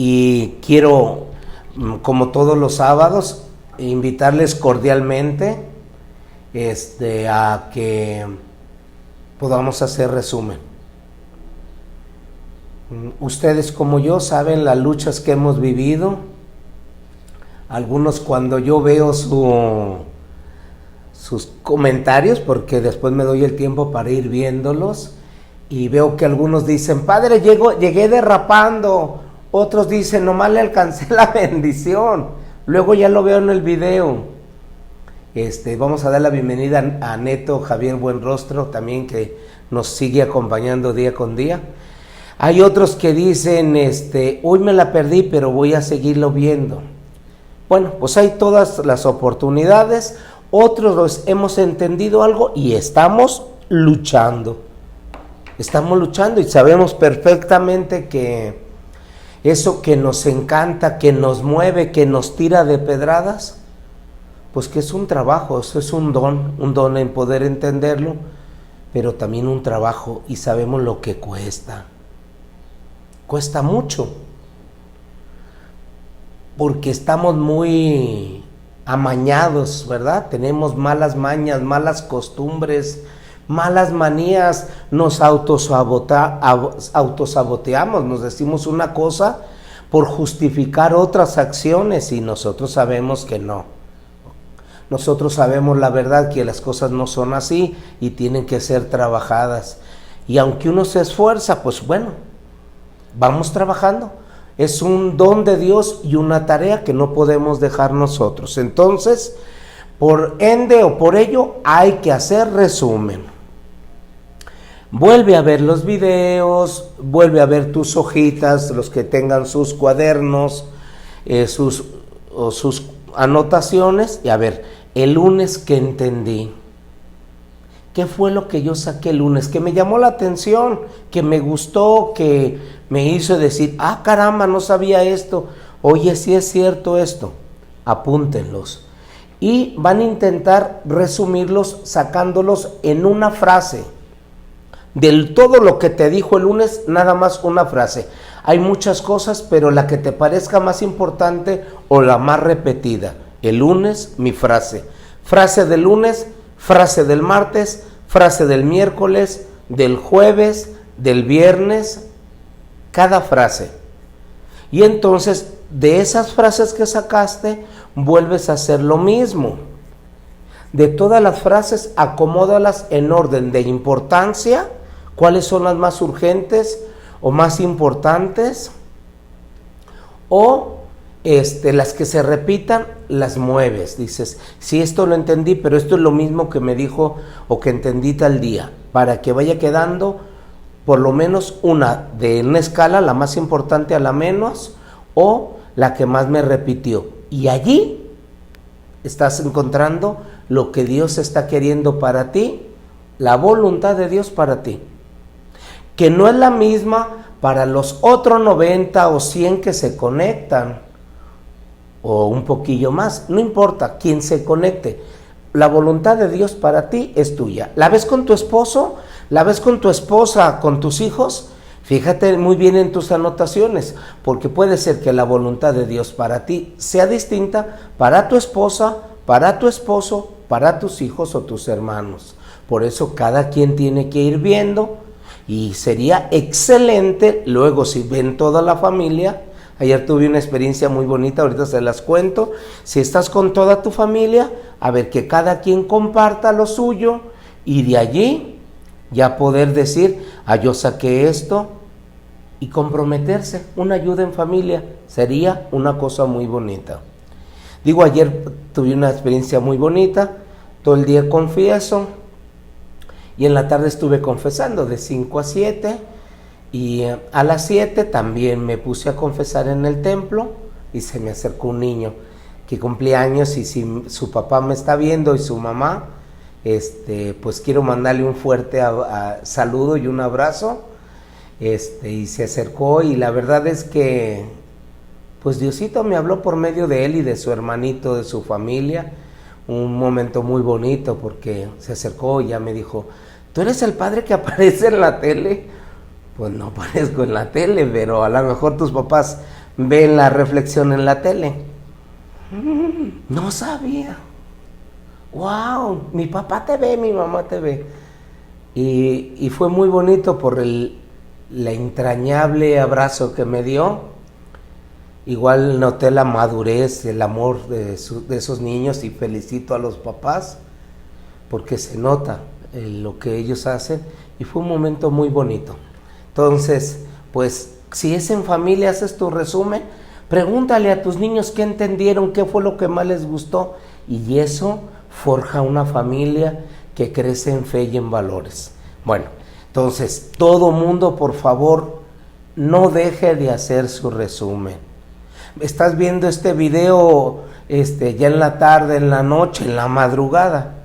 y quiero, como todos los sábados, invitarles cordialmente a que podamos hacer resumen. Ustedes como yo saben las luchas que hemos vivido. Algunos, cuando yo veo sus comentarios, porque después me doy el tiempo para ir viéndolos, y veo que algunos dicen, padre, llegué derrapando. Otros dicen, nomás le alcancé la bendición. Luego ya lo veo en el video. Vamos a dar la bienvenida a Neto Javier Buenrostro, también, que nos sigue acompañando día con día. Hay otros que dicen, hoy me la perdí, pero voy a seguirlo viendo. Bueno, pues hay todas las oportunidades. Otros hemos entendido algo y estamos luchando. Estamos luchando y sabemos perfectamente que eso que nos encanta, que nos mueve, que nos tira de pedradas, pues que es un trabajo, eso es un don en poder entenderlo, pero también un trabajo, y sabemos lo que cuesta. Cuesta mucho, porque estamos muy amañados, ¿verdad? Tenemos malas mañas, malas costumbres, malas manías, nos autosaboteamos, nos decimos una cosa por justificar otras acciones y nosotros sabemos que no. Nosotros sabemos la verdad, que las cosas no son así y tienen que ser trabajadas. Y aunque uno se esfuerza, pues bueno, vamos trabajando. Es un don de Dios y una tarea que no podemos dejar nosotros. Entonces, por ende o por ello, hay que hacer resumen. Vuelve a ver los videos, vuelve a ver tus hojitas, los que tengan sus cuadernos, sus anotaciones, y a ver, el lunes que entendí. ¿Qué fue lo que yo saqué el lunes? Que me llamó la atención, que me gustó, que me hizo decir, ah, caramba, no sabía esto. Oye, sí es cierto esto. Apúntenlos. Y van a intentar resumirlos sacándolos en una frase. Del todo lo que te dijo el lunes, nada más una frase. Hay muchas cosas, pero la que te parezca más importante o la más repetida. El lunes, mi frase. Frase del lunes, frase del martes, frase del miércoles, del jueves, del viernes, cada frase. Y entonces, de esas frases que sacaste, vuelves a hacer lo mismo. De todas las frases, acomódalas en orden de importancia. ¿Cuáles son las más urgentes o más importantes? O las que se repitan, las mueves. Dices, sí, esto lo entendí, pero esto es lo mismo que me dijo o que entendí tal día, para que vaya quedando por lo menos una de una escala, la más importante a la menos, o la que más me repitió. Y allí estás encontrando lo que Dios está queriendo para ti, la voluntad de Dios para ti, que no es la misma para los otros 90 o 100 que se conectan, o un poquillo más, no importa quién se conecte, la voluntad de Dios para ti es tuya. ¿La ves con tu esposo? ¿La ves con tu esposa, con tus hijos? Fíjate muy bien en tus anotaciones, porque puede ser que la voluntad de Dios para ti sea distinta para tu esposa, para tu esposo, para tus hijos o tus hermanos. Por eso cada quien tiene que ir viendo, y sería excelente luego si ven toda la familia. Ayer tuve una experiencia muy bonita, ahorita se las cuento. Si estás con toda tu familia, a ver, que cada quien comparta lo suyo, y de allí ya poder decir, yo saqué esto, y comprometerse. Una ayuda en familia sería una cosa muy bonita. Digo, ayer tuve una experiencia muy bonita, todo el día confieso, y en la tarde estuve confesando de 5 a 7, y a las 7 también me puse a confesar en el templo, y se me acercó un niño que cumplía años, y si su papá me está viendo y su mamá, pues quiero mandarle un fuerte saludo y un abrazo, y se acercó, y la verdad es que pues Diosito me habló por medio de él y de su hermanito, de su familia. Un momento muy bonito, porque se acercó y ya me dijo, ¿tú eres el padre que aparece en la tele? Pues no aparezco en la tele, pero a lo mejor tus papás ven la reflexión en la tele. No sabía. Wow, mi papá te ve, mi mamá te ve. Y fue muy bonito por la entrañable abrazo que me dio. Igual noté la madurez, el amor de esos niños, y felicito a los papás porque se nota lo que ellos hacen, y fue un momento muy bonito. Entonces, pues si es en familia, haces tu resumen, pregúntale a tus niños qué entendieron, qué fue lo que más les gustó, y eso forja una familia que crece en fe y en valores. Bueno, entonces, todo mundo, por favor, no deje de hacer su resumen. Estás viendo este video ya en la tarde, en la noche, en la madrugada.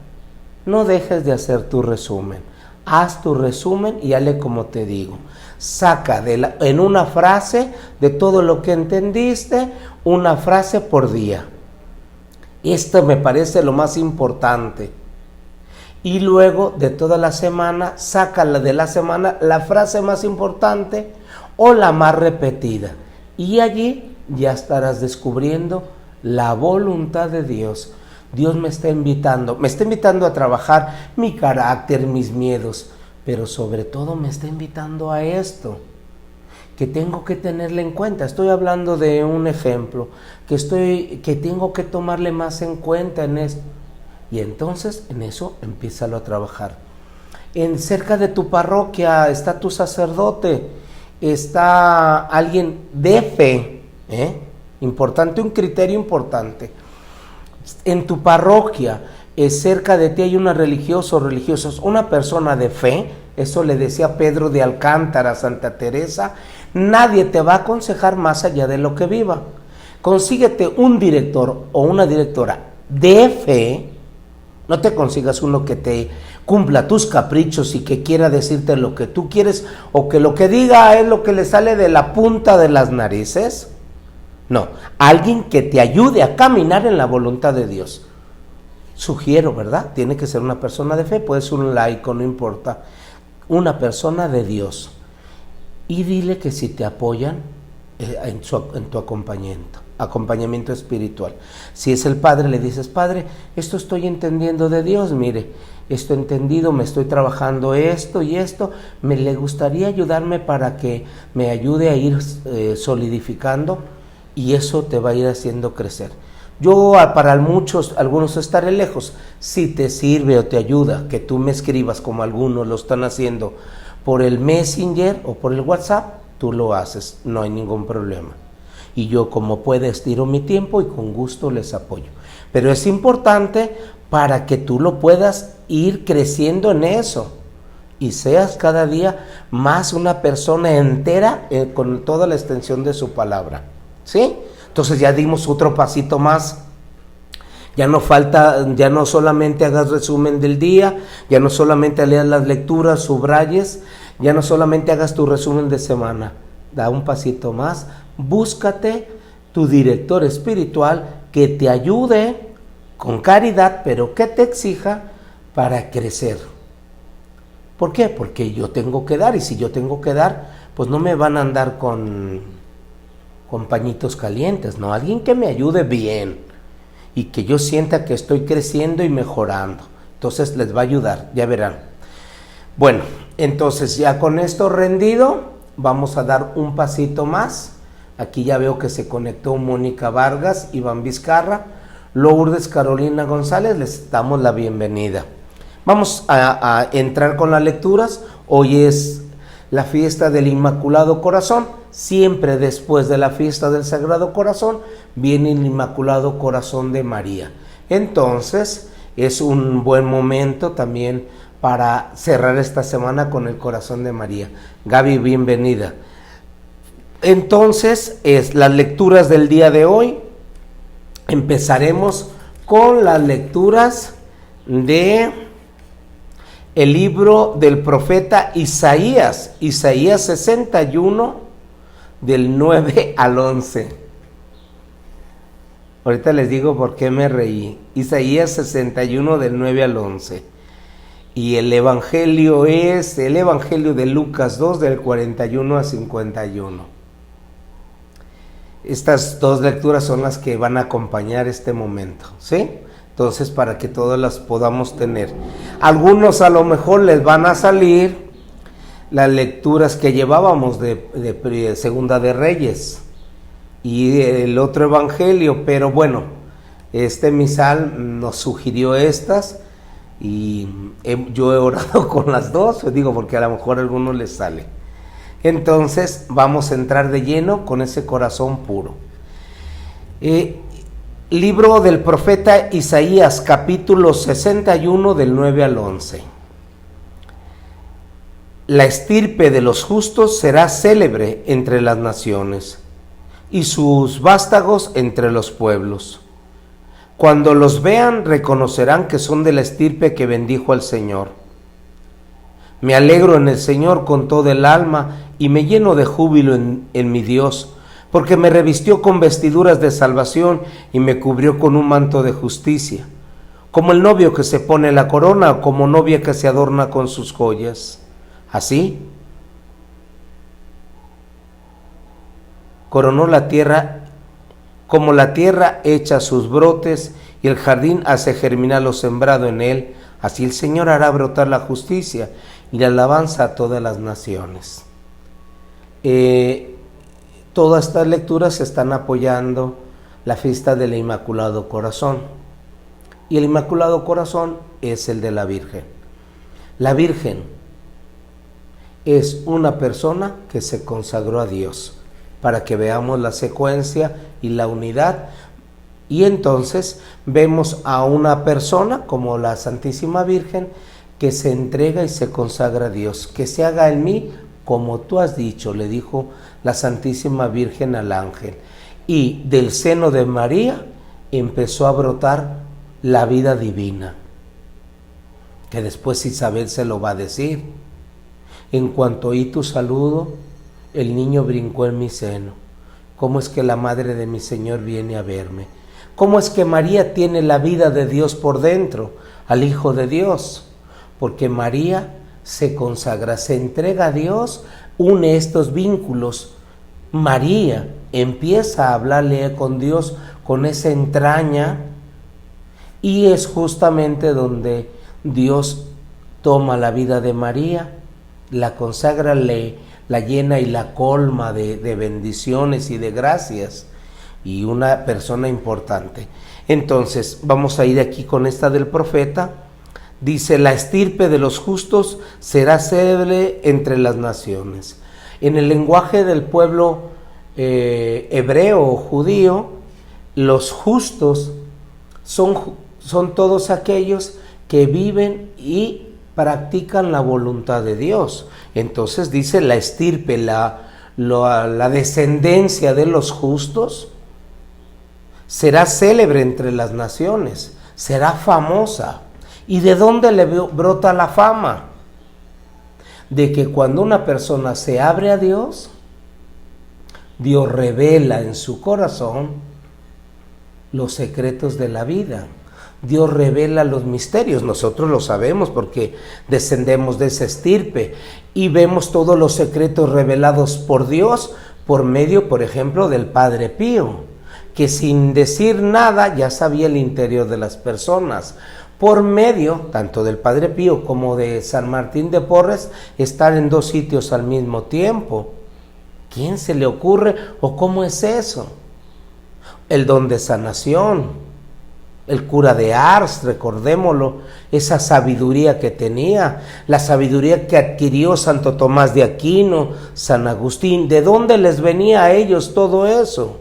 No dejes de hacer tu resumen. Haz tu resumen y hazle como te digo. Saca en una frase de todo lo que entendiste, una frase por día. Esto me parece lo más importante. Y luego de toda la semana, sácala de la semana la frase más importante o la más repetida. Y allí ya estarás descubriendo la voluntad de Dios. Dios me está invitando a trabajar mi carácter, mis miedos, pero sobre todo me está invitando a esto, que tengo que tenerle en cuenta. Estoy hablando de un ejemplo, que tengo que tomarle más en cuenta en esto. Y entonces en eso empiézalo a trabajar. Cerca de tu parroquia está tu sacerdote, está alguien de fe, importante, un criterio importante. En tu parroquia, cerca de ti hay una religioso o religiosos, una persona de fe. Eso le decía Pedro de Alcántara a Santa Teresa: nadie te va a aconsejar más allá de lo que viva. Consíguete un director o una directora de fe. No te consigas uno que te cumpla tus caprichos y que quiera decirte lo que tú quieres, o que lo que diga es lo que le sale de la punta de las narices. No, alguien que te ayude a caminar en la voluntad de Dios. Sugiero, ¿verdad? Tiene que ser una persona de fe, puede ser un laico, no importa. Una persona de Dios. Y dile que si te apoyan en tu acompañamiento espiritual. Si es el padre, le dices: padre, esto estoy entendiendo de Dios, mire, esto he entendido, me estoy trabajando esto y esto, le gustaría ayudarme para que me ayude a ir solidificando, y eso te va a ir haciendo crecer. Para algunos estaré lejos. Si te sirve o te ayuda que tú me escribas, como algunos lo están haciendo, por el Messenger o por el WhatsApp, tú lo haces, no hay ningún problema. Y yo, como pueda, estiro mi tiempo y con gusto les apoyo. Pero es importante para que tú lo puedas ir creciendo en eso y seas cada día más una persona entera con toda la extensión de su palabra. ¿Sí? Entonces ya dimos otro pasito más. Ya no solamente hagas resumen del día, ya no solamente leas las lecturas, subrayes, ya no solamente hagas tu resumen de semana. Da un pasito más, búscate tu director espiritual que te ayude con caridad, pero que te exija para crecer. ¿Por qué? Porque yo tengo que dar, y si yo tengo que dar, pues no me van a andar con pañitos calientes, no, alguien que me ayude bien y que yo sienta que estoy creciendo y mejorando. Entonces les va a ayudar, ya verán. Bueno, entonces ya con esto rendido, vamos a dar un pasito más. Aquí ya veo que se conectó Mónica Vargas, Iván Vizcarra, Lourdes Carolina González, les damos la bienvenida. Vamos a entrar con las lecturas. Hoy es la fiesta del Inmaculado Corazón. Siempre después de la fiesta del Sagrado Corazón viene el Inmaculado Corazón de María. Entonces es un buen momento también para cerrar esta semana con el Corazón de María. Gaby, bienvenida. Entonces, las lecturas del día de hoy. Empezaremos con las lecturas de el libro del profeta Isaías 61, del 9 al 11. Ahorita les digo por qué me reí. Isaías 61, del 9 al 11. Y el evangelio es el evangelio de Lucas 2, del 41 a 51. Estas dos lecturas son las que van a acompañar este momento, ¿sí? Entonces, para que todas las podamos tener. Algunos a lo mejor les van a salir las lecturas que llevábamos de Segunda de Reyes y el otro evangelio, pero bueno, este misal nos sugirió estas y yo he orado con las dos, digo, porque a lo mejor a algunos les sale. Entonces vamos a entrar de lleno con ese corazón puro. Libro del profeta Isaías, capítulo 61, del 9 al 11. La estirpe de los justos será célebre entre las naciones, y sus vástagos entre los pueblos. Cuando los vean, reconocerán que son de la estirpe que bendijo al Señor. Me alegro en el Señor con todo el alma, y me lleno de júbilo en mi Dios, porque me revistió con vestiduras de salvación y me cubrió con un manto de justicia, como el novio que se pone la corona, o como novia que se adorna con sus joyas. Así coronó la tierra, como la tierra echa sus brotes y el jardín hace germinar lo sembrado en él, así el Señor hará brotar la justicia y la alabanza a todas las naciones. Todas estas lecturas están apoyando la fiesta del Inmaculado Corazón, y el Inmaculado Corazón es el de la Virgen. La Virgen es una persona que se consagró a Dios, para que veamos la secuencia y la unidad. Y entonces vemos a una persona como la Santísima Virgen que se entrega y se consagra a Dios. Que se haga en mí como tú has dicho, le dijo la Santísima Virgen al ángel. Y del seno de María empezó a brotar la vida divina, que después Isabel se lo va a decir. En cuanto oí tu saludo, el niño brincó en mi seno. ¿Cómo es que la madre de mi Señor viene a verme? ¿Cómo es que María tiene la vida de Dios por dentro, al Hijo de Dios? Porque María se consagra, se entrega a Dios, une estos vínculos. María empieza a hablarle con Dios con esa entraña, y es justamente donde Dios toma la vida de María, la consagra, la llena y la colma de bendiciones y de gracias, y una persona importante. Entonces vamos a ir aquí con esta del profeta. Dice: la estirpe de los justos será célebre entre las naciones. En el lenguaje del pueblo hebreo o judío, los justos son todos aquellos que viven y practican la voluntad de Dios. Entonces dice: la estirpe, la descendencia de los justos será célebre entre las naciones, será famosa. ¿Y de dónde le brota la fama? De que cuando una persona se abre a Dios, Dios revela en su corazón los secretos de la vida. Dios revela los misterios. Nosotros lo sabemos porque descendemos de esa estirpe y vemos todos los secretos revelados por Dios por medio, por ejemplo, del Padre Pío, que sin decir nada ya sabía el interior de las personas. Por medio tanto del Padre Pío como de San Martín de Porres, estar en dos sitios al mismo tiempo. ¿Quién se le ocurre o cómo es eso? El don de sanación, el cura de Ars, recordémoslo, esa sabiduría que tenía, la sabiduría que adquirió Santo Tomás de Aquino, San Agustín. ¿De dónde les venía a ellos todo eso?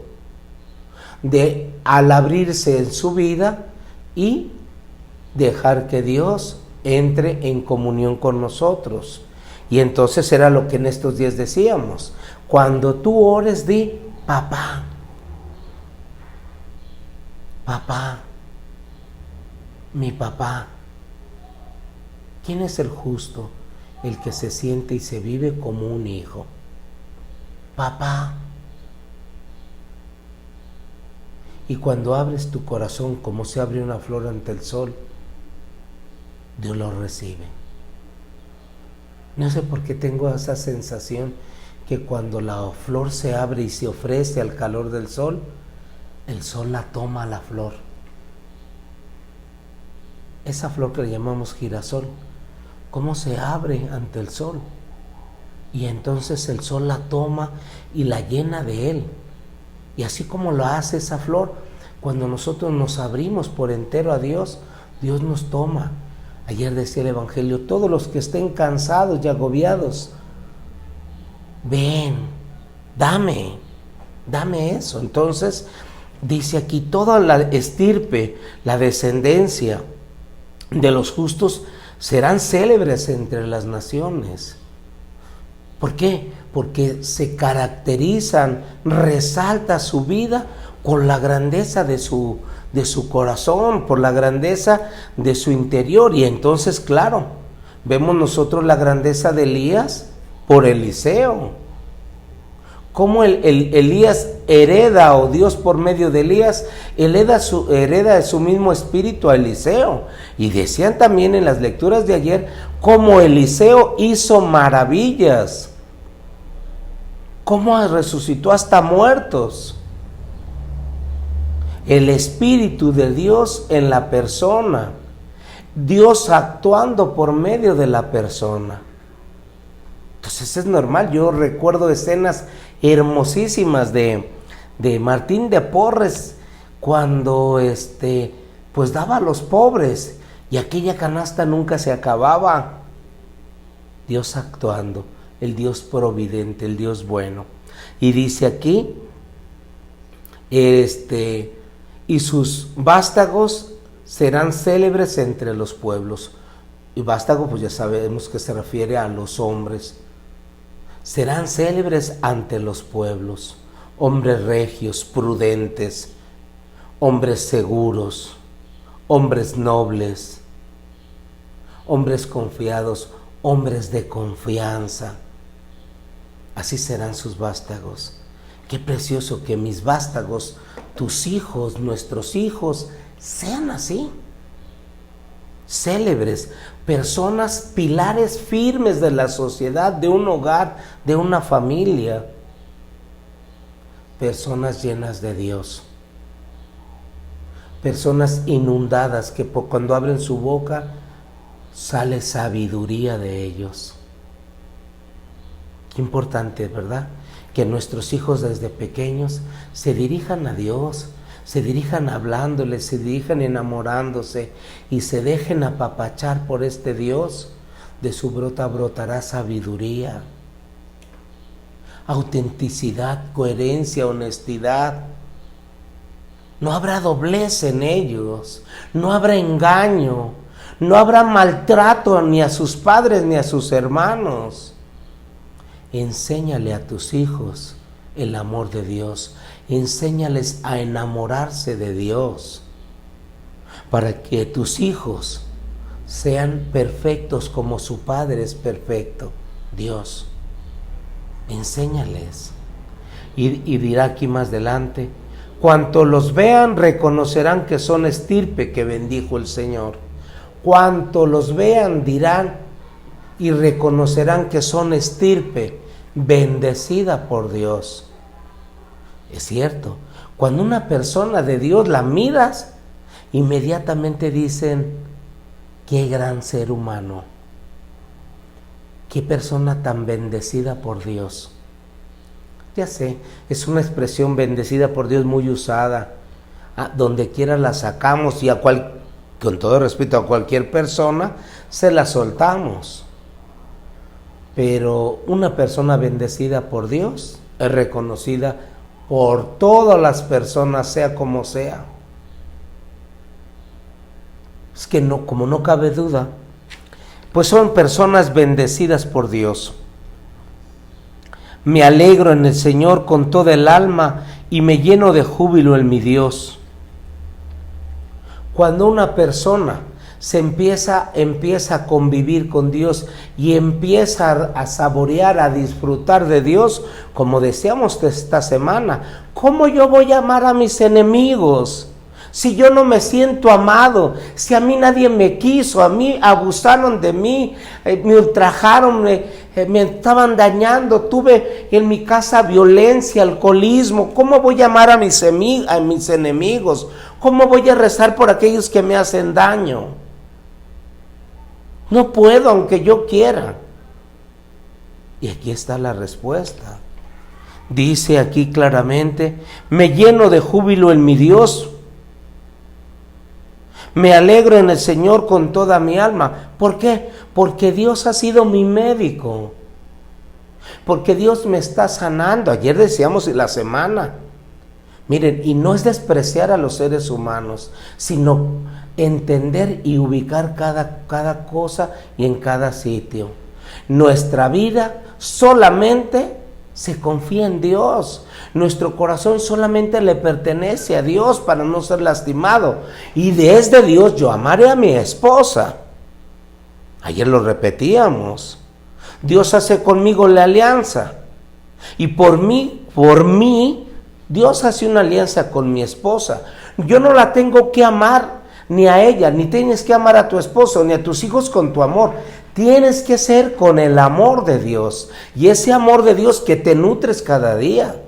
Al abrirse en su vida y dejar que Dios entre en comunión con nosotros. Y entonces era lo que en estos días decíamos: cuando tú ores, di papá, papá, mi papá. ¿Quién es el justo? El que se siente y se vive como un hijo. Papá. Y cuando abres tu corazón como se abre una flor ante el sol, Dios lo recibe. No sé por qué tengo esa sensación que cuando la flor se abre y se ofrece al calor del sol, el sol la toma a la flor. Esa flor que le llamamos girasol, ¿cómo se abre ante el sol? Y entonces el sol la toma y la llena de él. Y así como lo hace esa flor, cuando nosotros nos abrimos por entero a Dios, Dios nos toma. Ayer decía el Evangelio, todos los que estén cansados y agobiados, ven, dame eso. Entonces dice aquí, toda la estirpe, la descendencia de los justos serán célebres entre las naciones. ¿Por qué? Porque se caracterizan, resalta su vida con la grandeza de su corazón, por la grandeza de su interior. Y entonces, claro, vemos nosotros la grandeza de Elías por Eliseo. Cómo Elías hereda, o Dios por medio de Elías, hereda su mismo espíritu a Eliseo. Y decían también en las lecturas de ayer, cómo Eliseo hizo maravillas, cómo resucitó hasta muertos. El Espíritu de Dios en la persona, Dios actuando por medio de la persona. Entonces es normal. Yo recuerdo escenas hermosísimas de Martín de Porres cuando pues daba a los pobres y aquella canasta nunca se acababa. Dios actuando, el Dios providente, el Dios bueno. Y dice aquí, y sus vástagos serán célebres entre los pueblos. Y vástago, pues ya sabemos que se refiere a los hombres. Serán célebres ante los pueblos, hombres regios, prudentes, hombres seguros, hombres nobles, hombres confiados, hombres de confianza. Así serán sus vástagos. Qué precioso que mis vástagos, tus hijos, nuestros hijos, sean así. Célebres, personas, pilares firmes de la sociedad, de un hogar, de una familia. Personas llenas de Dios. Personas inundadas que cuando abren su boca sale sabiduría de ellos. Qué importante, ¿verdad? Que nuestros hijos desde pequeños se dirijan a Dios, se dirijan hablándole, se dirijan enamorándose y se dejen apapachar por este Dios. De su brotará sabiduría, autenticidad, coherencia, honestidad. No habrá doblez en ellos, no habrá engaño, no habrá maltrato ni a sus padres ni a sus hermanos. Enséñale a tus hijos el amor de Dios. Enséñales a enamorarse de Dios para que tus hijos sean perfectos como su Padre es perfecto, Dios. Enséñales. Y dirá aquí más adelante, cuanto los vean reconocerán que son estirpe que bendijo el Señor. Cuanto los vean dirán y reconocerán que son estirpe bendecida por Dios. Es cierto, cuando una persona de Dios la miras, inmediatamente dicen, qué gran ser humano, qué persona tan bendecida por Dios. Ya sé, es una expresión bendecida por Dios muy usada, donde quiera la sacamos y con todo respeto a cualquier persona, se la soltamos. Pero una persona bendecida por Dios es reconocida por todas las personas, sea como sea. Es que no, como no cabe duda, pues son personas bendecidas por Dios. Me alegro en el Señor con toda el alma y me lleno de júbilo en mi Dios. Cuando una persona se empieza a convivir con Dios y empieza a saborear, a disfrutar de Dios, como decíamos esta semana, ¿cómo yo voy a amar a mis enemigos Si yo no me siento amado, si a mí nadie me quiso, a mí abusaron de mí, me ultrajaron, me estaban dañando, tuve en mi casa violencia, alcoholismo, ¿cómo voy a amar a mis enemigos? ¿Cómo voy a rezar por aquellos que me hacen daño? No puedo, aunque yo quiera. Y aquí está la respuesta. Dice aquí claramente: me lleno de júbilo en mi Dios. Me alegro en el Señor con toda mi alma. ¿Por qué? Porque Dios ha sido mi médico. Porque Dios me está sanando. Ayer decíamos en la semana. Miren, y no es despreciar a los seres humanos, sino entender y ubicar cada cosa y en cada sitio. Nuestra vida solamente se confía en Dios. Nuestro corazón solamente le pertenece a Dios para no ser lastimado. Y desde Dios yo amaré a mi esposa. Ayer lo repetíamos. Dios hace conmigo la alianza. Y por mí, Dios hace una alianza con mi esposa. Yo no la tengo que amar ni a ella, ni tienes que amar a tu esposo, ni a tus hijos con tu amor. Tienes que ser con el amor de Dios. Y ese amor de Dios que te nutres cada día.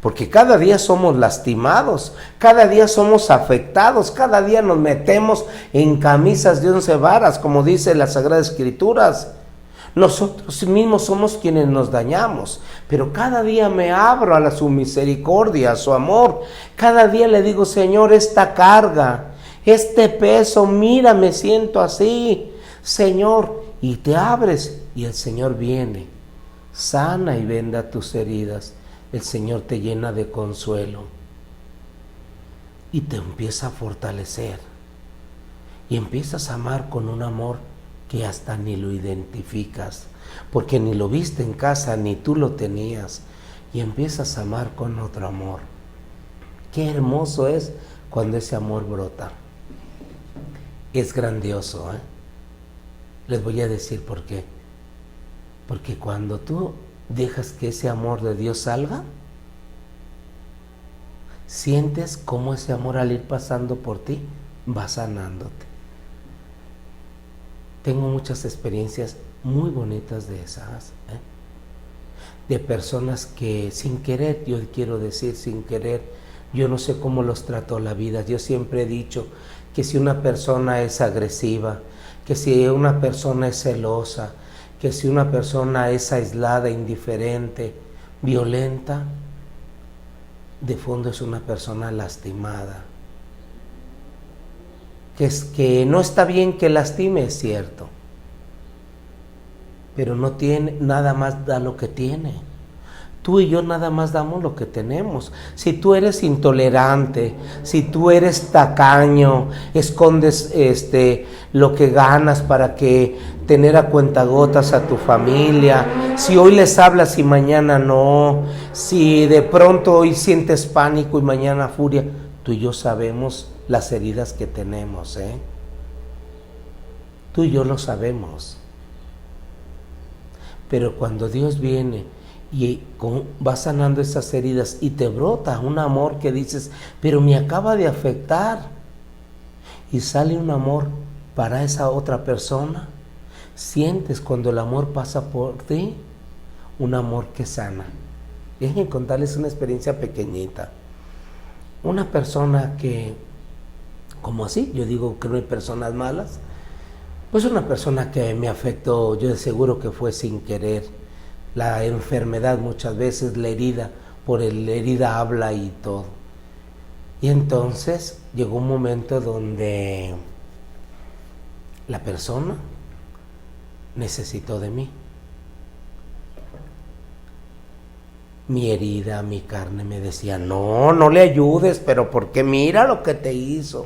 Porque cada día somos lastimados, cada día somos afectados, cada día nos metemos en camisas de 11 varas, como dice las Sagradas Escrituras. Nosotros mismos somos quienes nos dañamos, pero cada día me abro a su misericordia, a su amor. Cada día le digo: Señor, esta carga, este peso, mira, me siento así, Señor. Y te abres y el Señor viene, sana y venda tus heridas. El Señor te llena de consuelo y te empieza a fortalecer y empiezas a amar con un amor que hasta ni lo identificas, porque ni lo viste en casa, ni tú lo tenías, y empiezas a amar con otro amor. Qué hermoso es cuando ese amor brota. Es grandioso, ¿eh? Les voy a decir por qué. Porque cuando tú dejas que ese amor de Dios salga, sientes cómo ese amor, al ir pasando por ti, va sanándote. Tengo muchas experiencias muy bonitas de esas, de personas que sin querer, yo quiero decir sin querer, yo no sé cómo los trató la vida. Yo siempre he dicho que si una persona es agresiva, que si una persona es celosa, que si una persona es aislada, indiferente, violenta, de fondo es una persona lastimada. Que no está bien que lastime, es cierto, pero no tiene, nada más da lo que tiene. Tú y yo nada más damos lo que tenemos. Si tú eres intolerante, si tú eres tacaño, escondes lo que ganas para que tener a cuentagotas a tu familia, si hoy les hablas y mañana no, si de pronto hoy sientes pánico y mañana furia, tú y yo sabemos las heridas que tenemos, Tú y yo lo sabemos. Pero cuando Dios viene y va sanando esas heridas y te brota un amor que dices, pero me acaba de afectar, y sale un amor para esa otra persona, sientes cuando el amor pasa por ti, un amor que sana. Déjenme contarles una experiencia pequeñita. Una persona que, como así, yo digo que no hay personas malas, pues una persona que me afectó, yo de seguro que fue sin querer. La enfermedad muchas veces, la herida, la herida habla y todo. Y entonces llegó un momento donde la persona necesitó de mí. Mi herida, mi carne me decía, no le ayudes, pero porque mira lo que te hizo.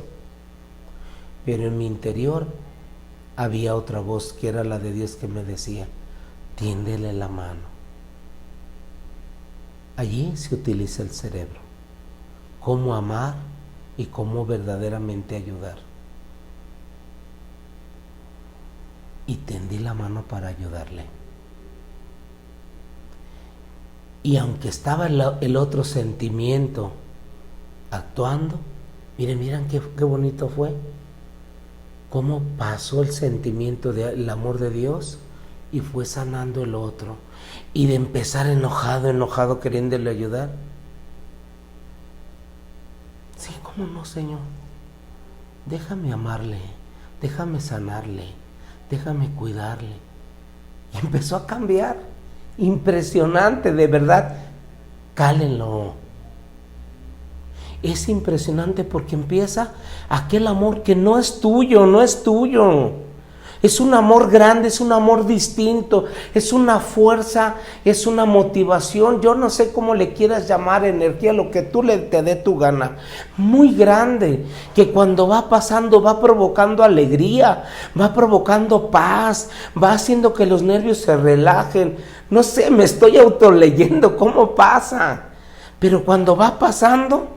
Pero en mi interior había otra voz que era la de Dios que me decía, tiéndele la mano. Allí se utiliza el cerebro, cómo amar y cómo verdaderamente ayudar. Y tendí la mano para ayudarle. Y aunque estaba el otro sentimiento actuando, Miren qué bonito fue. Cómo pasó el sentimiento del amor de Dios y fue sanando el otro. Y de empezar enojado, queriéndole ayudar. Sí, ¿cómo no, Señor? Déjame amarle, déjame sanarle, déjame cuidarle. Y empezó a cambiar. Impresionante, de verdad. Cálenlo. Es impresionante porque empieza aquel amor que no es tuyo, no es tuyo. Es un amor grande, es un amor distinto, es una fuerza, es una motivación. Yo no sé cómo le quieras llamar, energía, lo que tú te dé tu gana. Muy grande, que cuando va pasando va provocando alegría, va provocando paz, va haciendo que los nervios se relajen. No sé, me estoy autoleyendo cómo pasa. Pero cuando va pasando,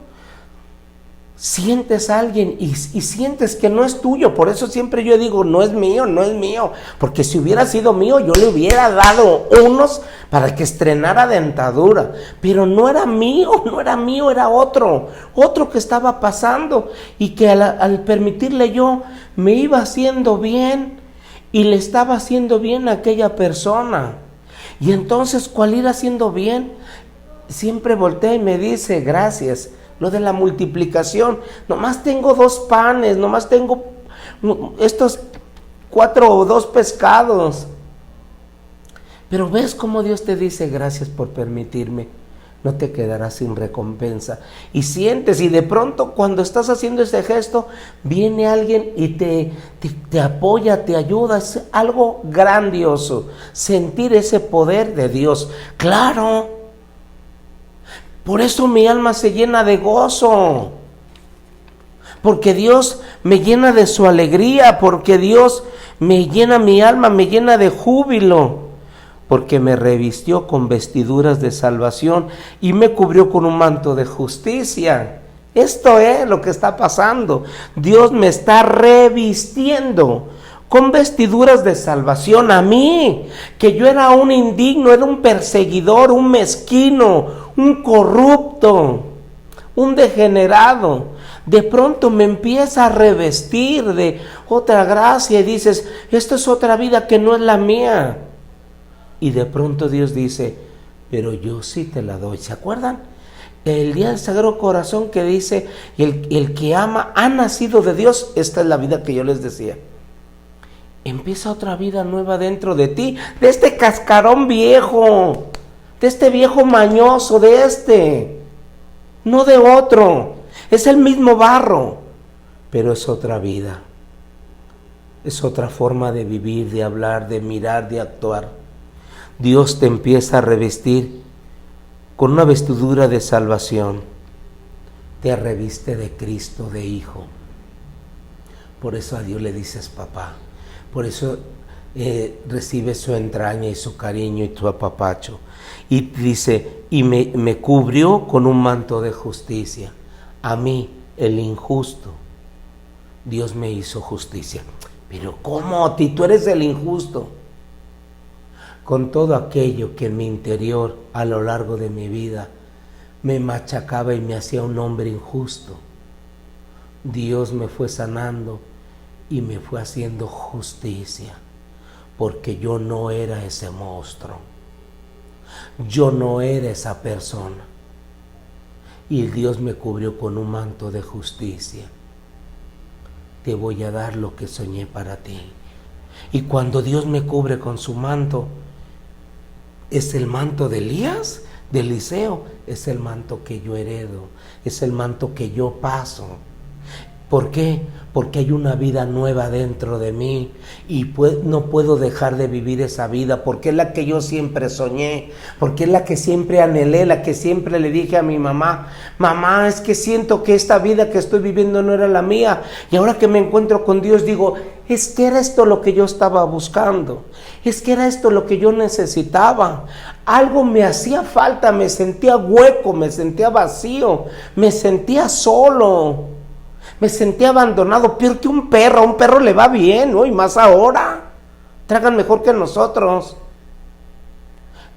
sientes a alguien y sientes que no es tuyo. Por eso siempre yo digo, no es mío, no es mío. Porque si hubiera sido mío, yo le hubiera dado unos para que estrenara dentadura. Pero no era mío, era otro que estaba pasando. Y que al permitirle yo, me iba haciendo bien y le estaba haciendo bien a aquella persona. Y entonces, ¿cuál ir haciendo bien? Siempre voltea y me dice, gracias. Lo de la multiplicación, nomás tengo 2 panes, nomás tengo estos 4 o 2 pescados. Pero ves cómo Dios te dice, gracias por permitirme, no te quedarás sin recompensa. Y sientes, y de pronto cuando estás haciendo ese gesto, viene alguien y te apoya, te ayuda. Es algo grandioso, sentir ese poder de Dios. Claro. Por eso mi alma se llena de gozo, porque Dios me llena de su alegría, porque Dios me llena mi alma, me llena de júbilo, porque me revistió con vestiduras de salvación y me cubrió con un manto de justicia. Esto es lo que está pasando. Dios me está revistiendo con vestiduras de salvación a mí, que yo era un indigno, era un perseguidor, un mezquino, un corrupto, un degenerado. De pronto me empieza a revestir de otra gracia y dices, esta es otra vida que no es la mía. Y de pronto Dios dice, pero yo sí te la doy. ¿Se acuerdan? El día del Sagrado Corazón que dice, el que ama ha nacido de Dios. Esta es la vida que yo les decía. Empieza otra vida nueva dentro de ti, de este cascarón viejo, de este viejo mañoso, no de otro. Es el mismo barro, pero es otra vida. Es otra forma de vivir, de hablar, de mirar, de actuar. Dios te empieza a revestir con una vestidura de salvación. Te reviste de Cristo, de Hijo. Por eso a Dios le dices papá. Por eso recibe su entraña y su cariño y su apapacho. Y dice, y me cubrió con un manto de justicia. A mí, el injusto, Dios me hizo justicia. Pero ¿cómo? Tú eres el injusto. Con todo aquello que en mi interior, a lo largo de mi vida, me machacaba y me hacía un hombre injusto, Dios me fue sanando y me fue haciendo justicia, porque yo no era ese monstruo, yo no era esa persona, y Dios me cubrió con un manto de justicia. Te voy a dar lo que soñé para ti. Y cuando Dios me cubre con su manto, es el manto de Elías, de Eliseo, es el manto que yo heredo, es el manto que yo paso. ¿Por qué? Porque hay una vida nueva dentro de mí y no puedo dejar de vivir esa vida, porque es la que yo siempre soñé, porque es la que siempre anhelé, la que siempre le dije a mi mamá, mamá, es que siento que esta vida que estoy viviendo no era la mía, y ahora que me encuentro con Dios digo, es que era esto lo que yo estaba buscando, es que era esto lo que yo necesitaba, algo me hacía falta, me sentía hueco, me sentía vacío, me sentía solo. Me sentía abandonado, peor que un perro. A un perro le va bien, ¿no? Y más ahora. Tragan mejor que nosotros.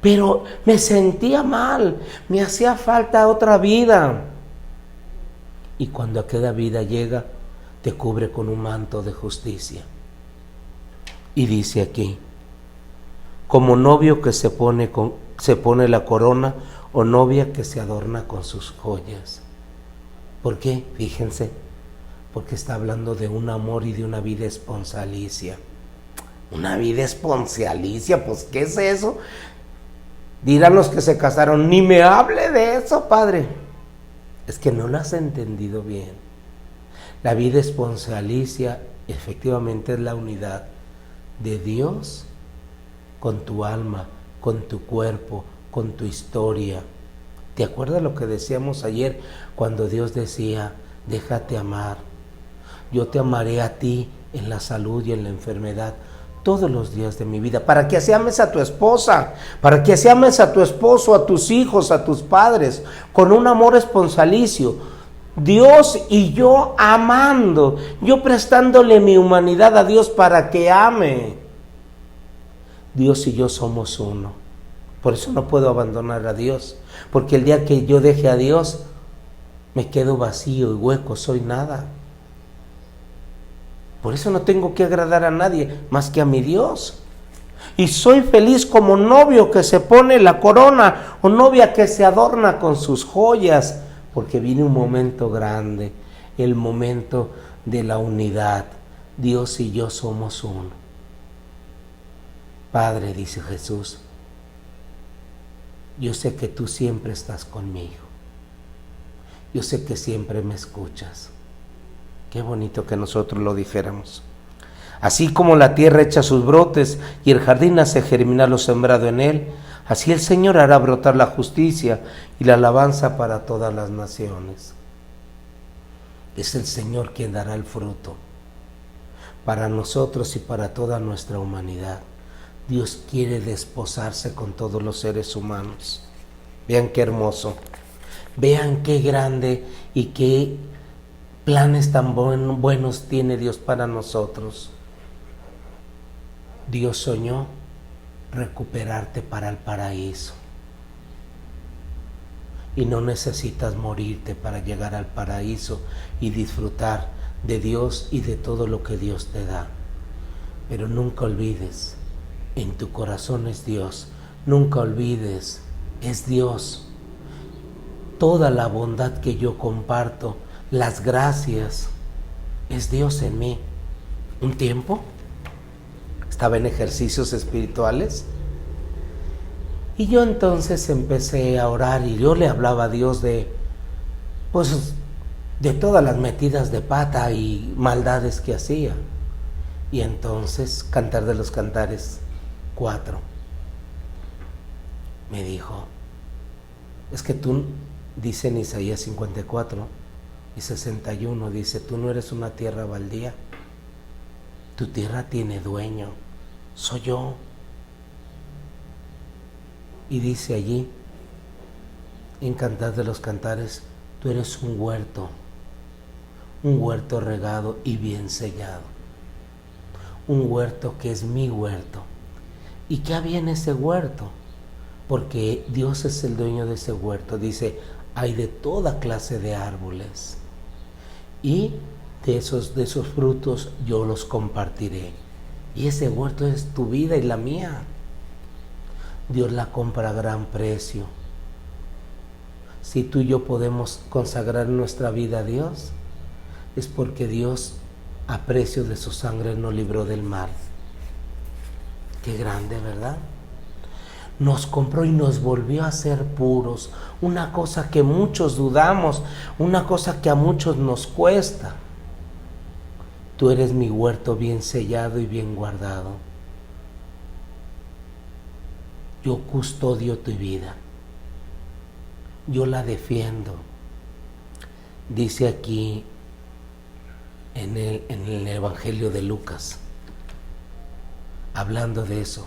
Pero me sentía mal. Me hacía falta otra vida. y cuando aquella vida llega, te cubre con un manto de justicia. Y dice aquí, como novio que se pone la corona, o novia que se adorna con sus joyas. ¿Por qué? Fíjense, porque está hablando de un amor y de una vida esponsalicia. Una vida esponsalicia, pues ¿qué es eso? Dirán los que se casaron, ni me hable de eso, padre. Es que no lo has entendido bien. La vida esponsalicia efectivamente es la unidad de Dios con tu alma, con tu cuerpo, con tu historia. ¿Te acuerdas lo que decíamos ayer cuando Dios decía, déjate amar? Yo te amaré a ti en la salud y en la enfermedad todos los días de mi vida, para que así ames a tu esposa, para que así ames a tu esposo, a tus hijos, a tus padres, con un amor esponsalicio. Dios y yo amando, yo prestándole mi humanidad a Dios para que ame. Dios y yo somos uno. Por eso no puedo abandonar a Dios, porque el día que yo deje a Dios, me quedo vacío y hueco, soy nada. Por eso no tengo que agradar a nadie más que a mi Dios. Y soy feliz como novio que se pone la corona o novia que se adorna con sus joyas, porque viene un momento grande, el momento de la unidad. Dios y yo somos uno. Padre, dice Jesús, yo sé que tú siempre estás conmigo. Yo sé que siempre me escuchas. Qué bonito que nosotros lo dijéramos. Así como la tierra echa sus brotes y el jardín hace germinar lo sembrado en él, así el Señor hará brotar la justicia y la alabanza para todas las naciones. Es el Señor quien dará el fruto para nosotros y para toda nuestra humanidad. Dios quiere desposarse con todos los seres humanos. Vean qué hermoso, vean qué grande y qué planes tan buenos tiene Dios para nosotros. Dios soñó recuperarte para el paraíso. Y no necesitas morirte para llegar al paraíso y disfrutar de Dios y de todo lo que Dios te da. Pero nunca olvides, en tu corazón es Dios. Nunca olvides, es Dios. Toda la bondad que yo comparto, las gracias, es Dios en mí. Un tiempo estaba en ejercicios espirituales y yo entonces empecé a orar y yo le hablaba a Dios de todas las metidas de pata y maldades que hacía. Y entonces, Cantar de los Cantares 4 me dijo, es que tú, dice en Isaías 54 y 61, dice, tú no eres una tierra baldía, tu tierra tiene dueño, soy yo. Y dice allí, en Cantar de los Cantares, tú eres un huerto regado y bien sellado, un huerto que es mi huerto. ¿Y qué había en ese huerto? Porque Dios es el dueño de ese huerto. Dice, hay de toda clase de árboles y de esos frutos yo los compartiré. Y ese huerto es tu vida y la mía. Dios la compra a gran precio. Si tú y yo podemos consagrar nuestra vida a Dios, es porque Dios a precio de su sangre nos libró del mal. Qué grande, ¿verdad? Nos compró y nos volvió a ser puros. Una cosa que muchos dudamos, una cosa que a muchos nos cuesta. Tú eres mi huerto bien sellado y bien guardado. Yo custodio tu vida. Yo la defiendo. Dice aquí en el Evangelio de Lucas, hablando de eso,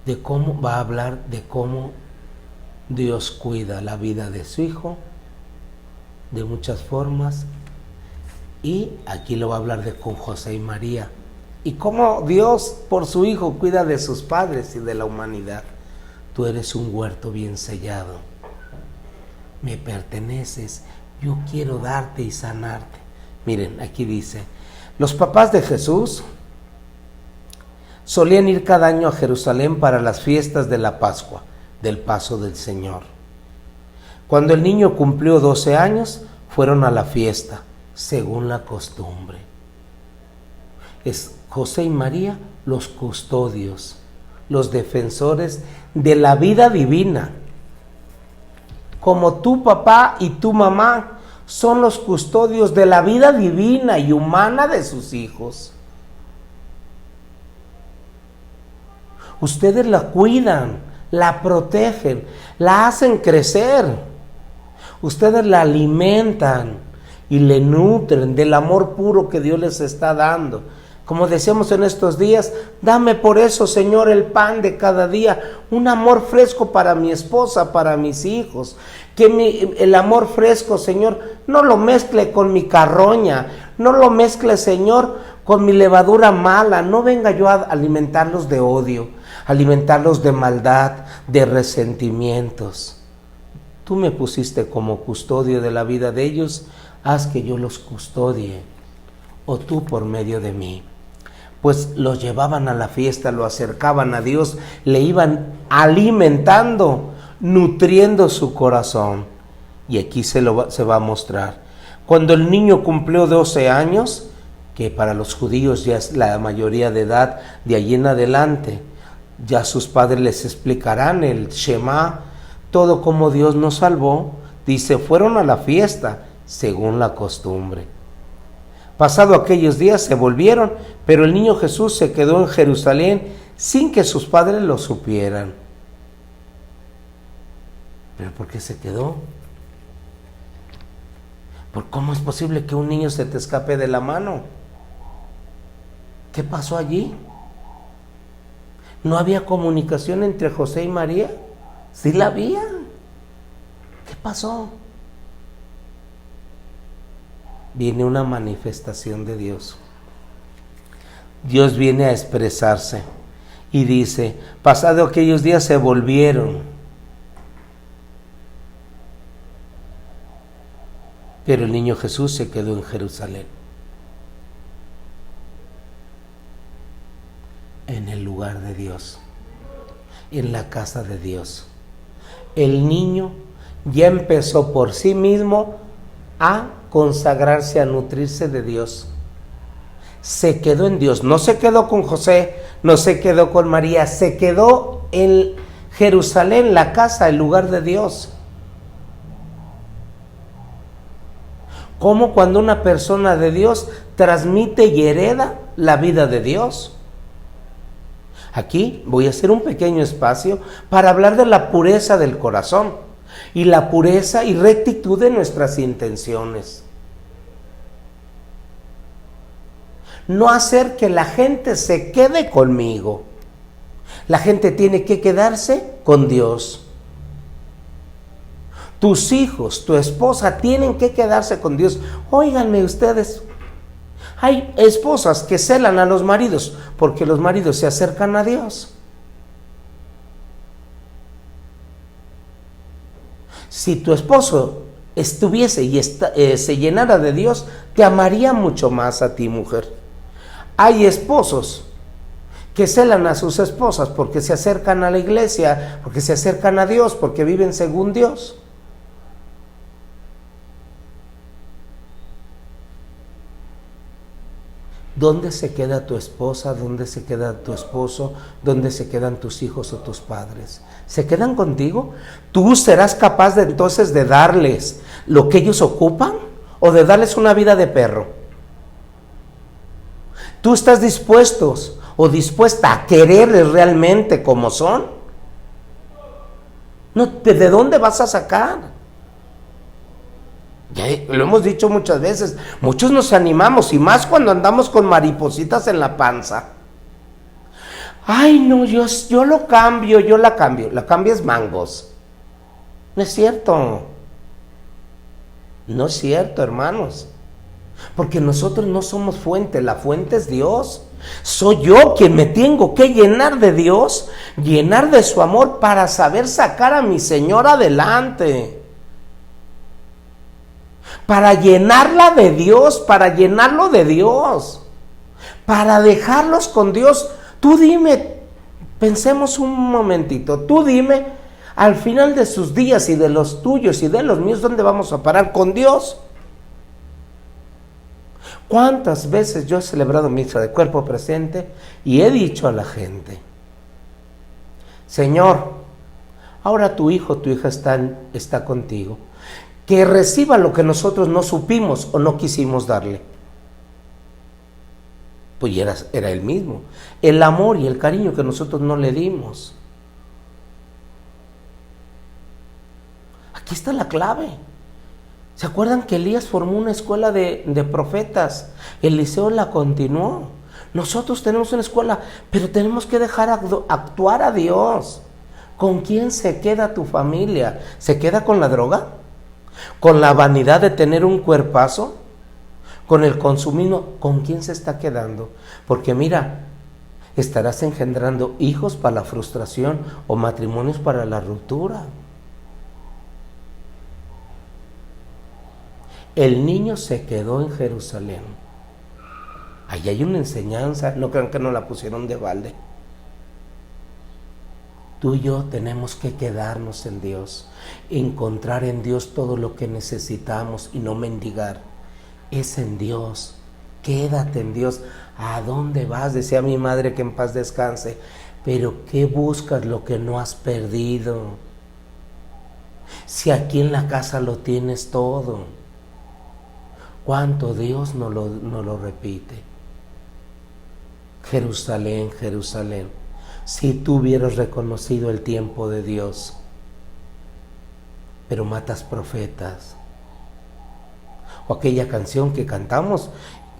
de cómo va a hablar de cómo Dios cuida la vida de su Hijo de muchas formas, y aquí lo va a hablar de con José y María, y cómo Dios por su Hijo cuida de sus padres y de la humanidad. Tú eres un huerto bien sellado, me perteneces, yo quiero darte y sanarte. Miren, aquí dice, los papás de Jesús solían ir cada año a Jerusalén para las fiestas de la Pascua, del Paso del Señor. Cuando el niño cumplió 12 años, fueron a la fiesta, según la costumbre. Es José y María los custodios, los defensores de la vida divina. Como tu papá y tu mamá son los custodios de la vida divina y humana de sus hijos. Ustedes la cuidan, la protegen, la hacen crecer. Ustedes la alimentan y le nutren del amor puro que Dios les está dando. Como decíamos en estos días, dame por eso, Señor, el pan de cada día, un amor fresco para mi esposa, para mis hijos. Que el amor fresco, Señor, no lo mezcle con mi carroña, no lo mezcle, Señor, con mi levadura mala. No venga yo a alimentarlos de odio, alimentarlos de maldad, de resentimientos. Tú me pusiste como custodio de la vida de ellos, haz que yo los custodie, o tú por medio de mí. Pues los llevaban a la fiesta, lo acercaban a Dios, le iban alimentando, nutriendo su corazón. Y aquí se va a mostrar. Cuando el niño cumplió 12 años, que para los judíos ya es la mayoría de edad, de allí en adelante, ya sus padres les explicarán el Shema, todo como Dios nos salvó. Dice, fueron a la fiesta, según la costumbre. Pasado aquellos días se volvieron, pero el niño Jesús se quedó en Jerusalén sin que sus padres lo supieran. ¿Pero por qué se quedó? ¿Por cómo es posible que un niño se te escape de la mano? ¿Qué pasó allí? ¿No había comunicación entre José y María? Sí la había. ¿Qué pasó? Viene una manifestación de Dios. Dios viene a expresarse y dice, pasado aquellos días se volvieron, pero el niño Jesús se quedó en Jerusalén, en el lugar de Dios, en la casa de Dios. El niño ya empezó por sí mismo a consagrarse, a nutrirse de Dios. Se quedó en Dios, no se quedó con José, no se quedó con María, se quedó en Jerusalén, la casa, el lugar de Dios. Como cuando una persona de Dios transmite y hereda la vida de Dios. Aquí voy a hacer un pequeño espacio para hablar de la pureza del corazón y la pureza y rectitud de nuestras intenciones. No hacer que la gente se quede conmigo. La gente tiene que quedarse con Dios. Tus hijos, tu esposa tienen que quedarse con Dios. Óiganme ustedes, hay esposas que celan a los maridos porque los maridos se acercan a Dios. Si tu esposo estuviese y se llenara de Dios, te amaría mucho más a ti, mujer. Hay esposos que celan a sus esposas porque se acercan a la iglesia, porque se acercan a Dios, porque viven según Dios. ¿Dónde se queda tu esposa? ¿Dónde se queda tu esposo? ¿Dónde se quedan tus hijos o tus padres? ¿Se quedan contigo? ¿Tú serás capaz de entonces de darles lo que ellos ocupan o de darles una vida de perro? ¿Tú estás dispuesto o dispuesta a quererles realmente como son? No, ¿de dónde vas a sacar? Ya lo hemos dicho muchas veces, muchos nos animamos y más cuando andamos con maripositas en la panza. Ay no, yo lo cambio, yo la cambio. La cambias mangos. No es cierto. No es cierto, hermanos. Porque nosotros no somos fuente, la fuente es Dios. Soy yo quien me tengo que llenar de Dios, llenar de su amor para saber sacar a mi Señor adelante. para llenarla de Dios, para llenarlo de Dios, para dejarlos con Dios. Tú dime, pensemos un momentito, tú dime, al final de sus días y de los tuyos y de los míos, ¿dónde vamos a parar? Con Dios. ¿Cuántas veces yo he celebrado misa de cuerpo presente y he dicho a la gente: Señor, ahora tu hijo, tu hija está contigo, que reciba lo que nosotros no supimos o no quisimos darle? Pues era él mismo, el amor y el cariño que nosotros no le dimos. Aquí está la clave. ¿Se acuerdan que Elías formó una escuela de profetas? Eliseo la continuó. Nosotros tenemos una escuela, pero tenemos que dejar actuar a Dios. ¿Con quién se queda tu familia? ¿Se queda con la droga? ¿Con la vanidad de tener un cuerpazo? ¿Con el consumismo? ¿Con quién se está quedando? Porque mira, estarás engendrando hijos para la frustración o matrimonios para la ruptura. El niño se quedó en Jerusalén. Ahí hay una enseñanza, no crean que no la pusieron de balde. Tú y yo tenemos que quedarnos en Dios, encontrar en Dios todo lo que necesitamos y no mendigar. Es en Dios, quédate en Dios. ¿A dónde vas? Decía mi madre, que en paz descanse. Pero ¿qué buscas lo que no has perdido? Si aquí en la casa lo tienes todo. ¿Cuánto Dios no lo repite? Jerusalén, Jerusalén, si tú hubieras reconocido el tiempo de Dios, pero matas profetas. O aquella canción que cantamos,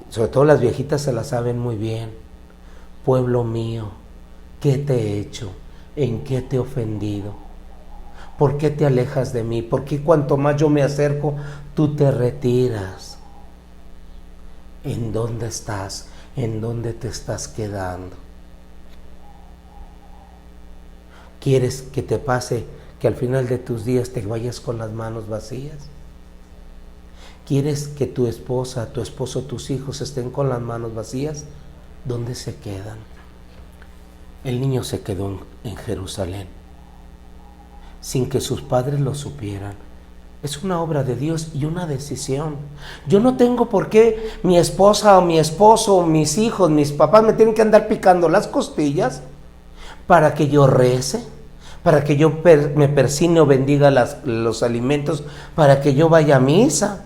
sobre todo las viejitas se la saben muy bien: pueblo mío, ¿qué te he hecho? ¿En qué te he ofendido? ¿Por qué te alejas de mí? ¿Por qué cuanto más yo me acerco, tú te retiras? ¿En dónde estás? ¿En dónde te estás quedando? ¿Quieres que te pase que al final de tus días te vayas con las manos vacías? ¿Quieres que tu esposa, tu esposo, tus hijos estén con las manos vacías? ¿Dónde se quedan? El niño se quedó en Jerusalén, sin que sus padres lo supieran. Es una obra de Dios y una decisión. Yo no tengo por qué mi esposa o mi esposo o mis hijos, mis papás me tienen que andar picando las costillas para que yo rece, para que yo me persine o bendiga los alimentos, para que yo vaya a misa.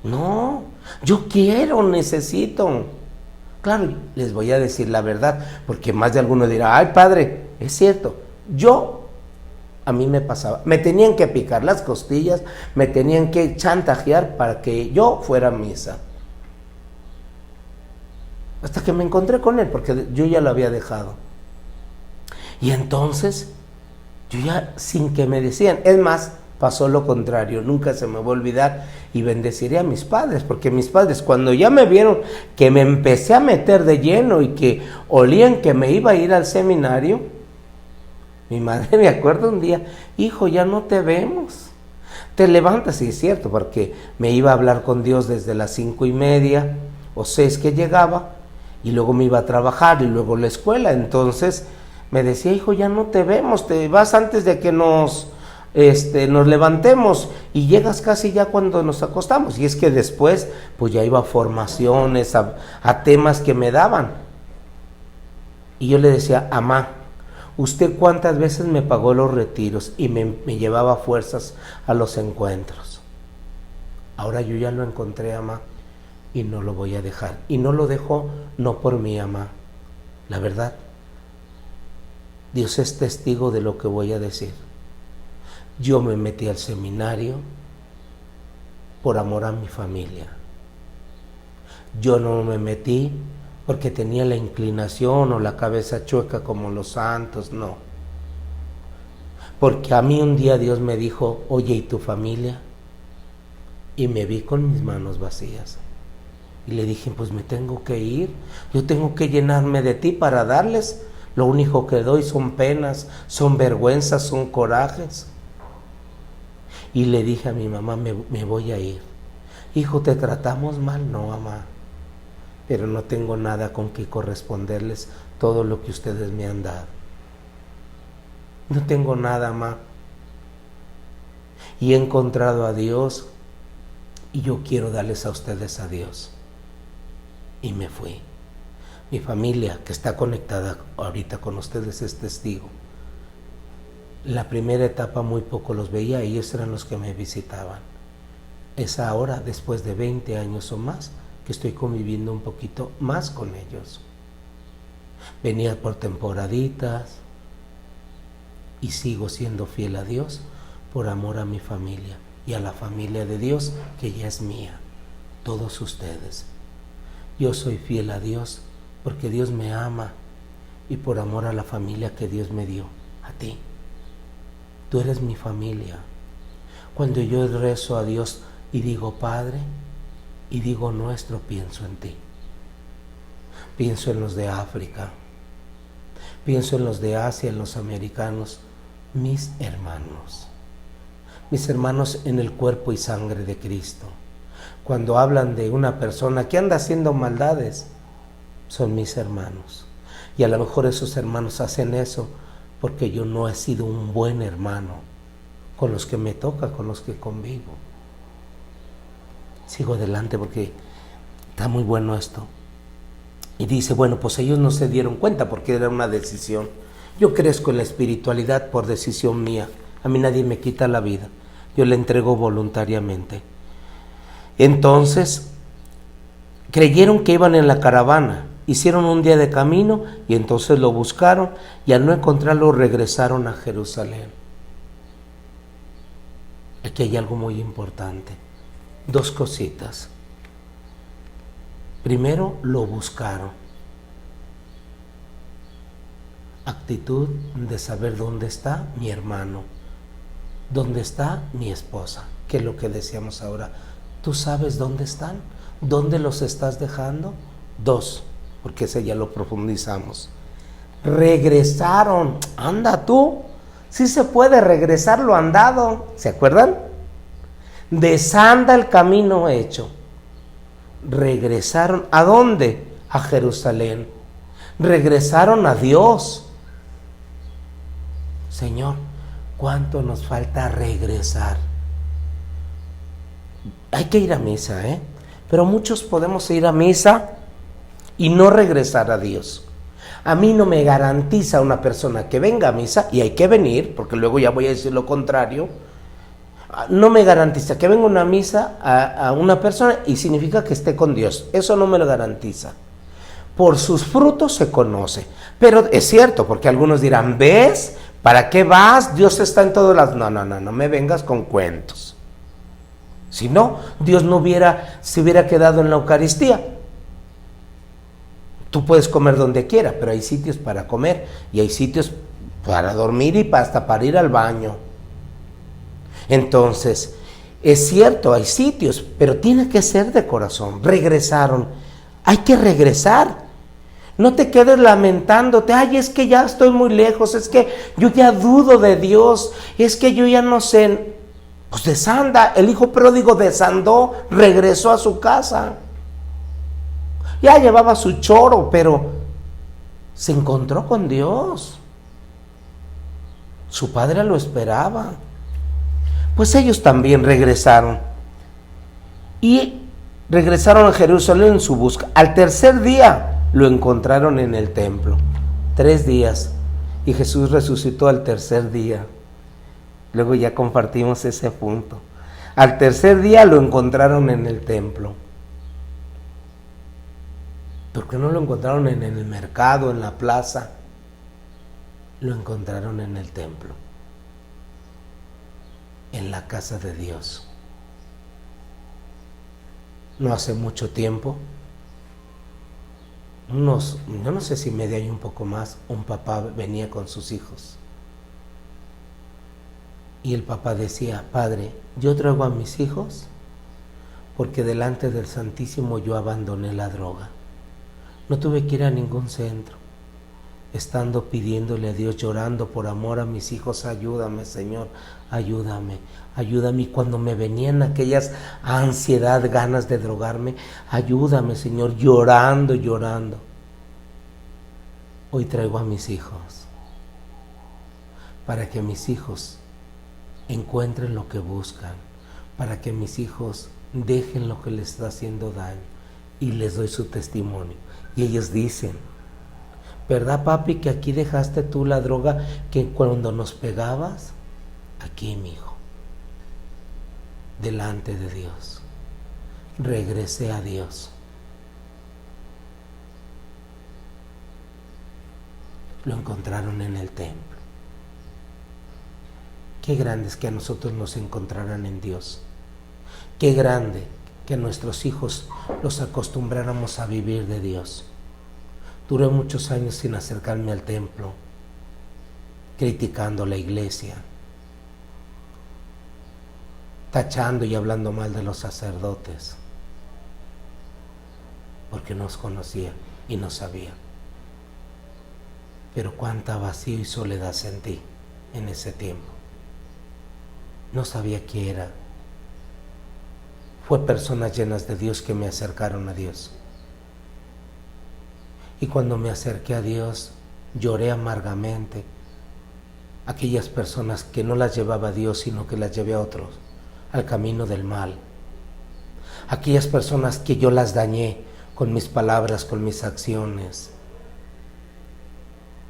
No, yo quiero, necesito. Claro, les voy a decir la verdad, porque más de alguno dirá: ay, padre, es cierto, a mí me pasaba, me tenían que picar las costillas, me tenían que chantajear para que yo fuera a misa. Hasta que me encontré con él, porque yo ya lo había dejado. Y entonces, yo ya, sin que me decían, es más, pasó lo contrario, nunca se me va a olvidar, y bendeciré a mis padres, porque mis padres, cuando ya me vieron que me empecé a meter de lleno y que olían que me iba a ir al seminario, mi madre, me acuerdo un día: hijo, ya no te vemos, te levantas. Y es cierto, porque me iba a hablar con Dios desde las 5:30 o 6 que llegaba, y luego me iba a trabajar y luego la escuela. Entonces me decía: hijo, ya no te vemos, te vas antes de que nos levantemos y llegas casi ya cuando nos acostamos. Y es que después pues ya iba a formaciones, a temas que me daban. Y yo le decía: amá, ¿usted cuántas veces me pagó los retiros y me llevaba fuerzas a los encuentros? Ahora yo ya lo encontré, amá, y no lo voy a dejar. Y no lo dejo no por mí, amá. La verdad, Dios es testigo de lo que voy a decir. Yo me metí al seminario por amor a mi familia. Yo no me metí porque tenía la inclinación o la cabeza chueca como los santos, no. Porque a mí un día Dios me dijo: oye, ¿y tu familia? Y me vi con mis manos vacías. Y le dije: pues me tengo que ir, yo tengo que llenarme de ti para darles. Lo único que doy son penas, son vergüenzas, son corajes. Y le dije a mi mamá, me voy a ir. Hijo, ¿te tratamos mal? No, mamá, pero no tengo nada con que corresponderles todo lo que ustedes me han dado. No tengo nada, mamá. Y he encontrado a Dios y yo quiero darles a ustedes a Dios. Y me fui. Mi familia, que está conectada ahorita con ustedes, es testigo. La primera etapa muy poco los veía, ellos eran los que me visitaban. Es ahora, después de 20 años o más, que estoy conviviendo un poquito más con ellos. Venía por temporaditas y sigo siendo fiel a Dios por amor a mi familia y a la familia de Dios, que ya es mía, todos ustedes. Yo soy fiel a Dios porque Dios me ama y por amor a la familia que Dios me dio, a ti. Tú eres mi familia. Cuando yo rezo a Dios y digo Padre y digo nuestro, pienso en ti. Pienso en los de África, pienso en los de Asia, en los americanos, mis hermanos en el cuerpo y sangre de Cristo. Cuando hablan de una persona que anda haciendo maldades, son mis hermanos. Y a lo mejor esos hermanos hacen eso porque yo no he sido un buen hermano con los que me toca, con los que convivo. Sigo adelante porque está muy bueno esto. Y dice, bueno, pues ellos no se dieron cuenta porque era una decisión. Yo crezco en la espiritualidad por decisión mía. A mí nadie me quita la vida. Yo la entrego voluntariamente. Entonces, creyeron que iban en la caravana. Hicieron un día de camino y entonces lo buscaron y al no encontrarlo regresaron a Jerusalén. Aquí hay algo muy importante. Dos cositas. Primero, lo buscaron. Actitud de saber dónde está mi hermano, dónde está mi esposa, que es lo que decíamos ahora. ¿Tú sabes dónde están? ¿Dónde los estás dejando? Dos, porque ese ya lo profundizamos. Regresaron. Anda tú. Sí se puede regresar lo andado. ¿Se acuerdan? Desanda el camino hecho. Regresaron. ¿A dónde? A Jerusalén. Regresaron a Dios. Señor, ¿cuánto nos falta regresar? Hay que ir a misa, pero muchos podemos ir a misa y no regresar a Dios. A mí no me garantiza una persona que venga a misa, y hay que venir, porque luego ya voy a decir lo contrario. No me garantiza que venga una misa a una persona y significa que esté con Dios. Eso no me lo garantiza. Por sus frutos se conoce. Pero es cierto, porque algunos dirán, ¿ves? ¿Para qué vas? Dios está en todas las... No me vengas con cuentos. Si no, Dios se hubiera quedado en la Eucaristía. Tú puedes comer donde quiera, pero hay sitios para comer y hay sitios para dormir y hasta para ir al baño. Entonces, es cierto, hay sitios, pero tiene que ser de corazón. Regresaron. Hay que regresar. No te quedes lamentándote. Ay, es que ya estoy muy lejos. Es que yo ya dudo de Dios. Es que yo ya no sé. Pues desanda. El hijo pródigo desandó, regresó a su casa. Ya llevaba su choro, pero se encontró con Dios. Su padre lo esperaba. Pues ellos también regresaron. Y regresaron a Jerusalén en su busca. Al tercer día lo encontraron en el templo. 3 días. Y Jesús resucitó al tercer día. Luego ya compartimos ese punto. Al tercer día lo encontraron en el templo. ¿Por qué no lo encontraron en el mercado, en la plaza? Lo encontraron en el templo, en la casa de Dios. No hace mucho tiempo, yo no sé si medio año, un poco más, un papá venía con sus hijos. Y el papá decía, Padre, yo traigo a mis hijos porque delante del Santísimo yo abandoné la droga. No tuve que ir a ningún centro. estando pidiéndole a Dios, llorando por amor a mis hijos, ayúdame, Señor, ayúdame, ayúdame. Y cuando me venían aquellas ansiedad, ganas de drogarme, ayúdame, Señor, llorando, llorando. Hoy traigo a mis hijos, para que mis hijos encuentren lo que buscan, para que mis hijos dejen lo que les está haciendo daño, y les doy su testimonio. Y ellos dicen: ¿verdad, papi, que aquí dejaste tú la droga que cuando nos pegabas? Aquí, mi hijo, delante de Dios, regresé a Dios. Lo encontraron en el templo. Qué grande es que a nosotros nos encontraran en Dios. Qué grande que a nuestros hijos los acostumbráramos a vivir de Dios. Duré muchos años sin acercarme al templo, criticando la iglesia, tachando y hablando mal de los sacerdotes, porque no os conocía y no sabía. Pero cuánta vacío y soledad sentí en ese tiempo. No sabía quién era. Fue personas llenas de Dios que me acercaron a Dios. Y cuando me acerqué a Dios, lloré amargamente. Aquellas personas que no las llevaba a Dios, sino que las llevé a otros, al camino del mal. Aquellas personas que yo las dañé con mis palabras, con mis acciones.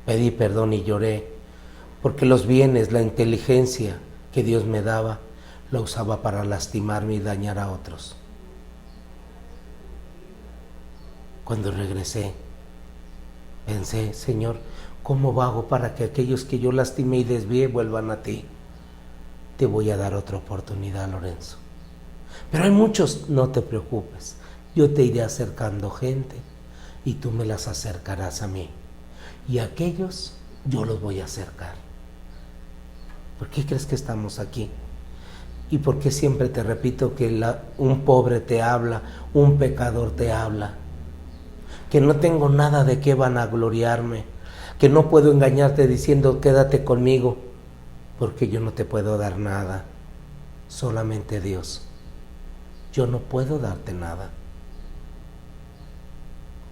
Pedí perdón y lloré, porque los bienes, la inteligencia que Dios me daba, la usaba para lastimarme y dañar a otros. Cuando regresé, pensé: Señor, ¿cómo hago para que aquellos que yo lastimé y desvié vuelvan a ti? Te voy a dar otra oportunidad, Lorenzo. Pero hay muchos. No te preocupes, yo te iré acercando gente y tú me las acercarás a mí. Y a aquellos yo los voy a acercar. ¿Por qué crees que estamos aquí? ¿Y por qué siempre te repito que un pobre te habla, un pecador te habla? Que no tengo nada de qué vanagloriarme, que no puedo engañarte diciendo quédate conmigo, porque yo no te puedo dar nada, solamente Dios. Yo no puedo darte nada.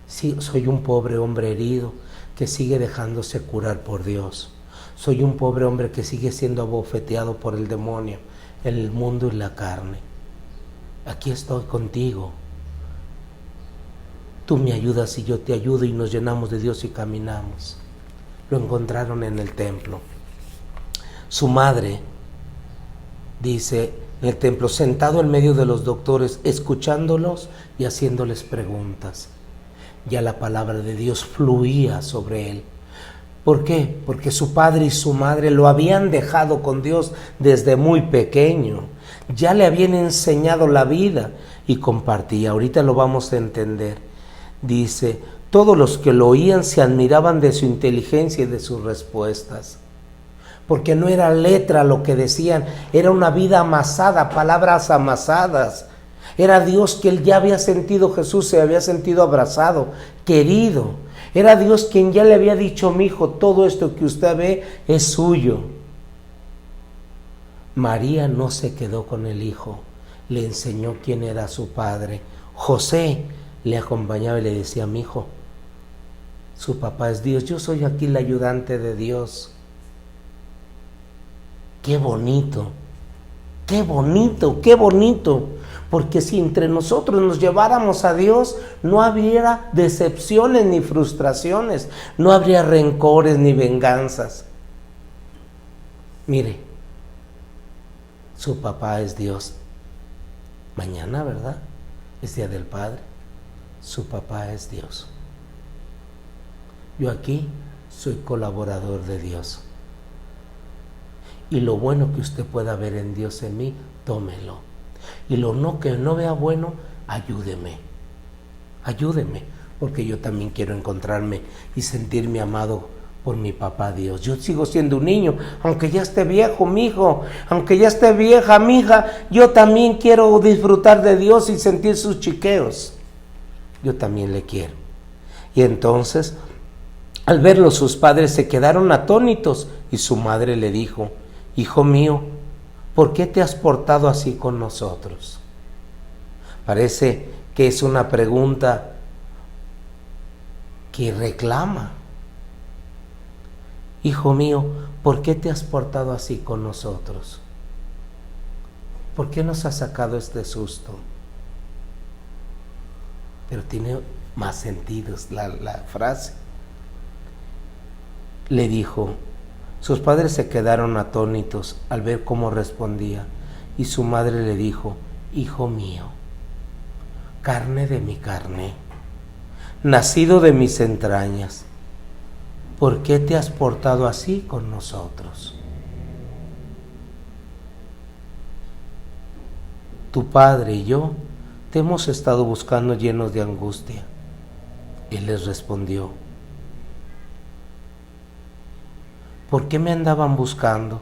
Sí, soy un pobre hombre herido que sigue dejándose curar por Dios. Soy un pobre hombre que sigue siendo abofeteado por el demonio, el mundo y la carne. Aquí estoy contigo. Tú me ayudas y yo te ayudo, y nos llenamos de Dios y caminamos. Lo encontraron en el templo. Su madre, dice, en el templo, sentado en medio de los doctores, escuchándolos y haciéndoles preguntas. Ya la palabra de Dios fluía sobre él. ¿Por qué? Porque su padre y su madre lo habían dejado con Dios desde muy pequeño. Ya le habían enseñado la vida y compartía. Ahorita lo vamos a entender. Dice: todos los que lo oían se admiraban de su inteligencia y de sus respuestas. Porque no era letra lo que decían, era una vida amasada, palabras amasadas. Era Dios que él ya había sentido, Jesús se había sentido abrazado, querido. Era Dios quien ya le había dicho: mi hijo, todo esto que usted ve es suyo. María no se quedó con el hijo, le enseñó quién era su padre. José le acompañaba y le decía: mi hijo, su papá es Dios, yo soy aquí el ayudante de Dios. Qué bonito, qué bonito, qué bonito. Porque si entre nosotros nos lleváramos a Dios, no habría decepciones ni frustraciones, no habría rencores ni venganzas. Mire, su papá es Dios. Mañana, ¿verdad? Es Día del Padre. Su papá es Dios. Yo aquí soy colaborador de Dios. Y lo bueno que usted pueda ver en Dios en mí, tómelo. Y lo que no vea bueno, ayúdeme, porque yo también quiero encontrarme y sentirme amado por mi papá Dios. Yo sigo siendo un niño, aunque ya esté viejo, mi hijo, aunque ya esté vieja, mi hija, yo también quiero disfrutar de Dios y sentir sus chiqueos. Yo también le quiero. Y entonces, Al verlo, sus padres se quedaron atónitos y su madre le dijo: hijo mío, ¿por qué te has portado así con nosotros? Parece que es una pregunta que reclama. Hijo mío, ¿por qué te has portado así con nosotros? ¿Por qué nos has sacado este susto? Pero tiene más sentidos la frase. Le dijo, sus padres se quedaron atónitos al ver cómo respondía, y su madre le dijo: hijo mío, carne de mi carne, nacido de mis entrañas, ¿por qué te has portado así con nosotros? Tu padre y yo te hemos estado buscando llenos de angustia. Él les respondió: ¿por qué me andaban buscando?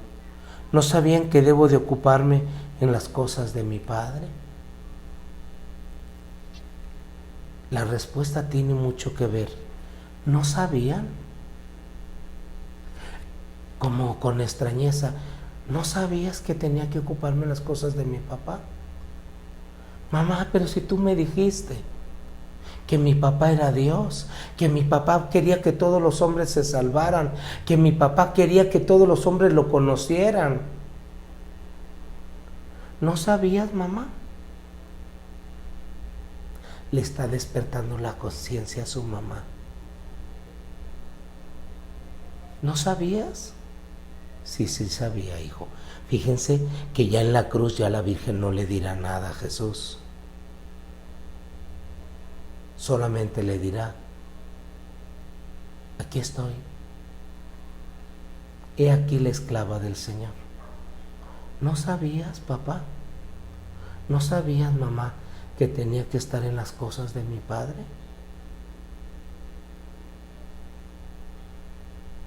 ¿No sabían que debo de ocuparme en las cosas de mi padre? La respuesta tiene mucho que ver. ¿No sabían? Como con extrañeza, ¿no sabías que tenía que ocuparme en las cosas de mi papá? Mamá, pero si tú me dijiste que mi papá era Dios, que mi papá quería que todos los hombres se salvaran, que mi papá quería que todos los hombres lo conocieran. ¿No sabías, mamá? Le está despertando la conciencia a su mamá. ¿No sabías? Sí, sí sabía, hijo. Fíjense que ya en la cruz ya la Virgen no le dirá nada a Jesús. Solamente le dirá: aquí estoy. He aquí la esclava del Señor. ¿No sabías, papá? ¿No sabías, mamá, que tenía que estar en las cosas de mi padre?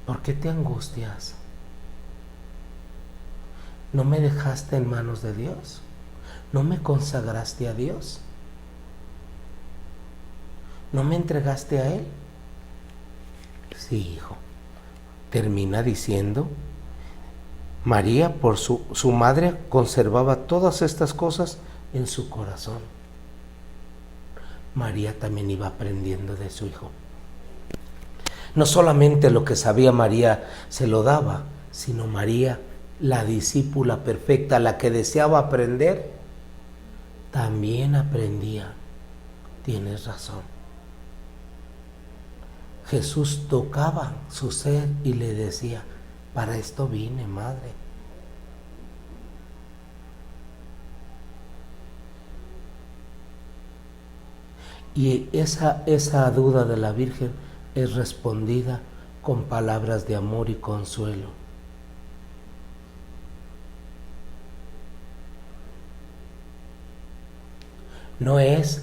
¿Por qué te angustias? ¿No me dejaste en manos de Dios? ¿No me consagraste a Dios? ¿No me entregaste a Él? Sí, hijo. Termina diciendo, María, por su madre, conservaba todas estas cosas en su corazón. María también iba aprendiendo de su hijo. No solamente lo que sabía María se lo daba, sino María, la discípula perfecta, la que deseaba aprender, también aprendía. Tienes razón. Jesús tocaba su ser y le decía: para esto vine, madre. Y esa duda de la Virgen es respondida con palabras de amor y consuelo. No es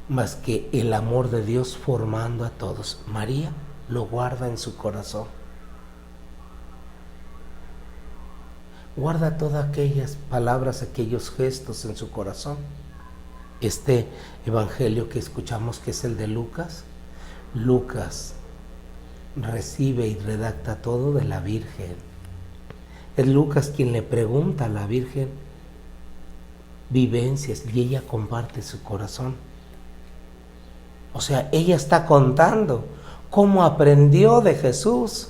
más que el amor de Dios formando a todos. María lo guarda en su corazón. Guarda todas aquellas palabras, aquellos gestos en su corazón. Este evangelio que escuchamos, que es el de Lucas, Lucas recibe y redacta todo de la Virgen. Es Lucas quien le pregunta a la Virgen vivencias y ella comparte su corazón. O sea, ella está contando cómo aprendió de Jesús,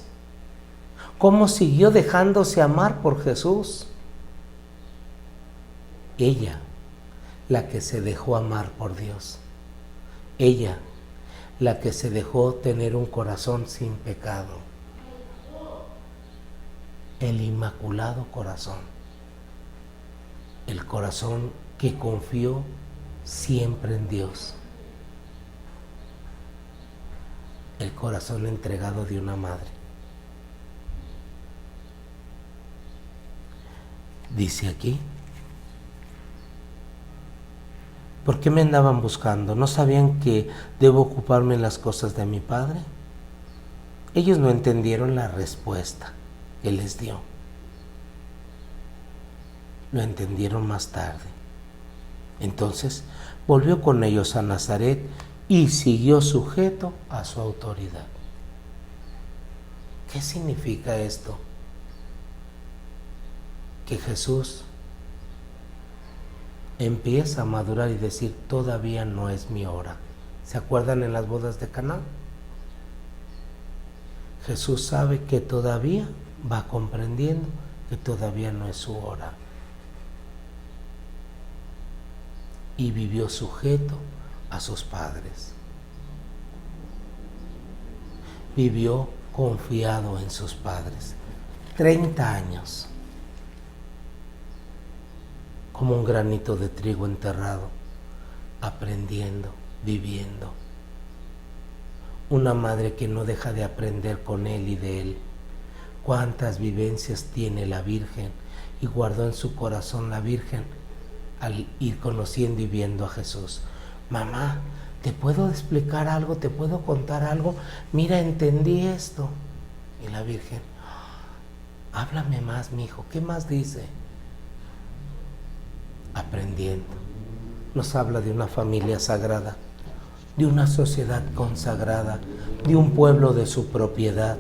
cómo siguió dejándose amar por Jesús. Ella, la que se dejó amar por Dios. Ella, la que se dejó tener un corazón sin pecado. El inmaculado corazón. El corazón que confió siempre en Dios. El corazón entregado de una madre. Dice aquí: ¿por qué me andaban buscando? ¿No sabían que debo ocuparme en las cosas de mi padre? Ellos no entendieron la respuesta que les dio. Lo entendieron más tarde. Entonces volvió con ellos a Nazaret y siguió sujeto a su autoridad. ¿Qué significa esto? Que Jesús empieza a madurar y decir, todavía no es mi hora. ¿Se acuerdan en las bodas de Caná? Jesús sabe que todavía va comprendiendo que todavía no es su hora. Y vivió sujeto a sus padres. Vivió confiado en sus padres. 30 años. Como un granito de trigo enterrado, aprendiendo, viviendo. Una madre que no deja de aprender con él y de él. Cuántas vivencias tiene la Virgen y guardó en su corazón la Virgen al ir conociendo y viendo a Jesús. Mamá, ¿te puedo explicar algo? ¿Te puedo contar algo? Mira, entendí esto. Y la Virgen, háblame más, mi hijo. ¿Qué más dice? Aprendiendo. Nos habla de una familia sagrada, de una sociedad consagrada, de un pueblo de su propiedad,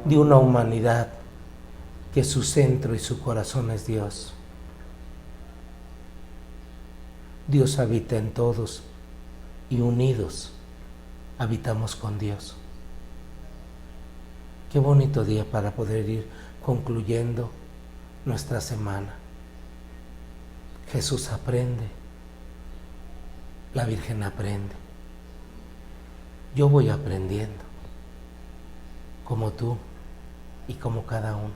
de una humanidad que su centro y su corazón es Dios. Dios habita en todos y unidos habitamos con Dios. Qué bonito día para poder ir concluyendo nuestra semana. Jesús aprende, la Virgen aprende. Yo voy aprendiendo, como tú y como cada uno,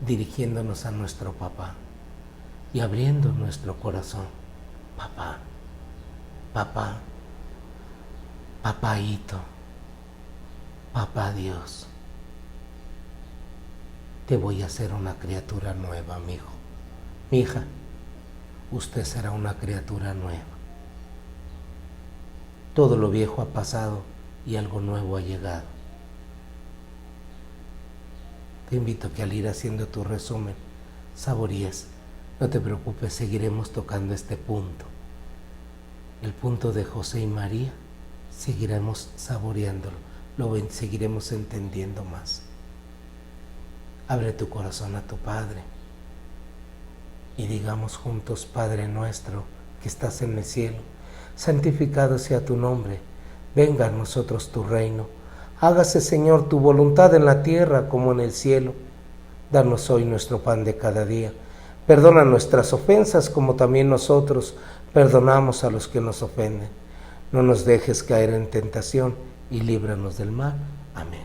dirigiéndonos a nuestro papá y abriendo nuestro corazón. Papá, papá, papaíto, papá Dios, te voy a hacer una criatura nueva, mi hijo. Mi hija, usted será una criatura nueva. Todo lo viejo ha pasado y algo nuevo ha llegado. Te invito a que al ir haciendo tu resumen, saborees. No te preocupes, seguiremos tocando este punto. El punto de José y María, seguiremos saboreándolo, seguiremos entendiendo más. Abre tu corazón a tu Padre y digamos juntos: Padre nuestro que estás en el cielo, santificado sea tu nombre, venga a nosotros tu reino, hágase, Señor, tu voluntad en la tierra como en el cielo. Danos hoy nuestro pan de cada día, perdona nuestras ofensas como también nosotros perdonamos a los que nos ofenden. No nos dejes caer en tentación y líbranos del mal. Amén.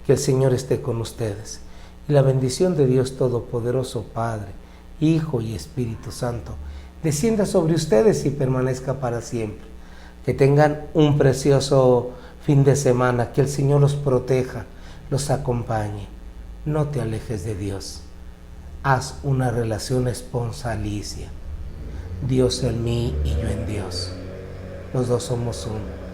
Que el Señor esté con ustedes y la bendición de Dios Todopoderoso, Padre, Hijo y Espíritu Santo, descienda sobre ustedes y permanezca para siempre. Que tengan un precioso fin de semana, que el Señor los proteja, los acompañe. No te alejes de Dios. Haz una relación esponsalicia. Dios en mí y yo en Dios. Los dos somos uno.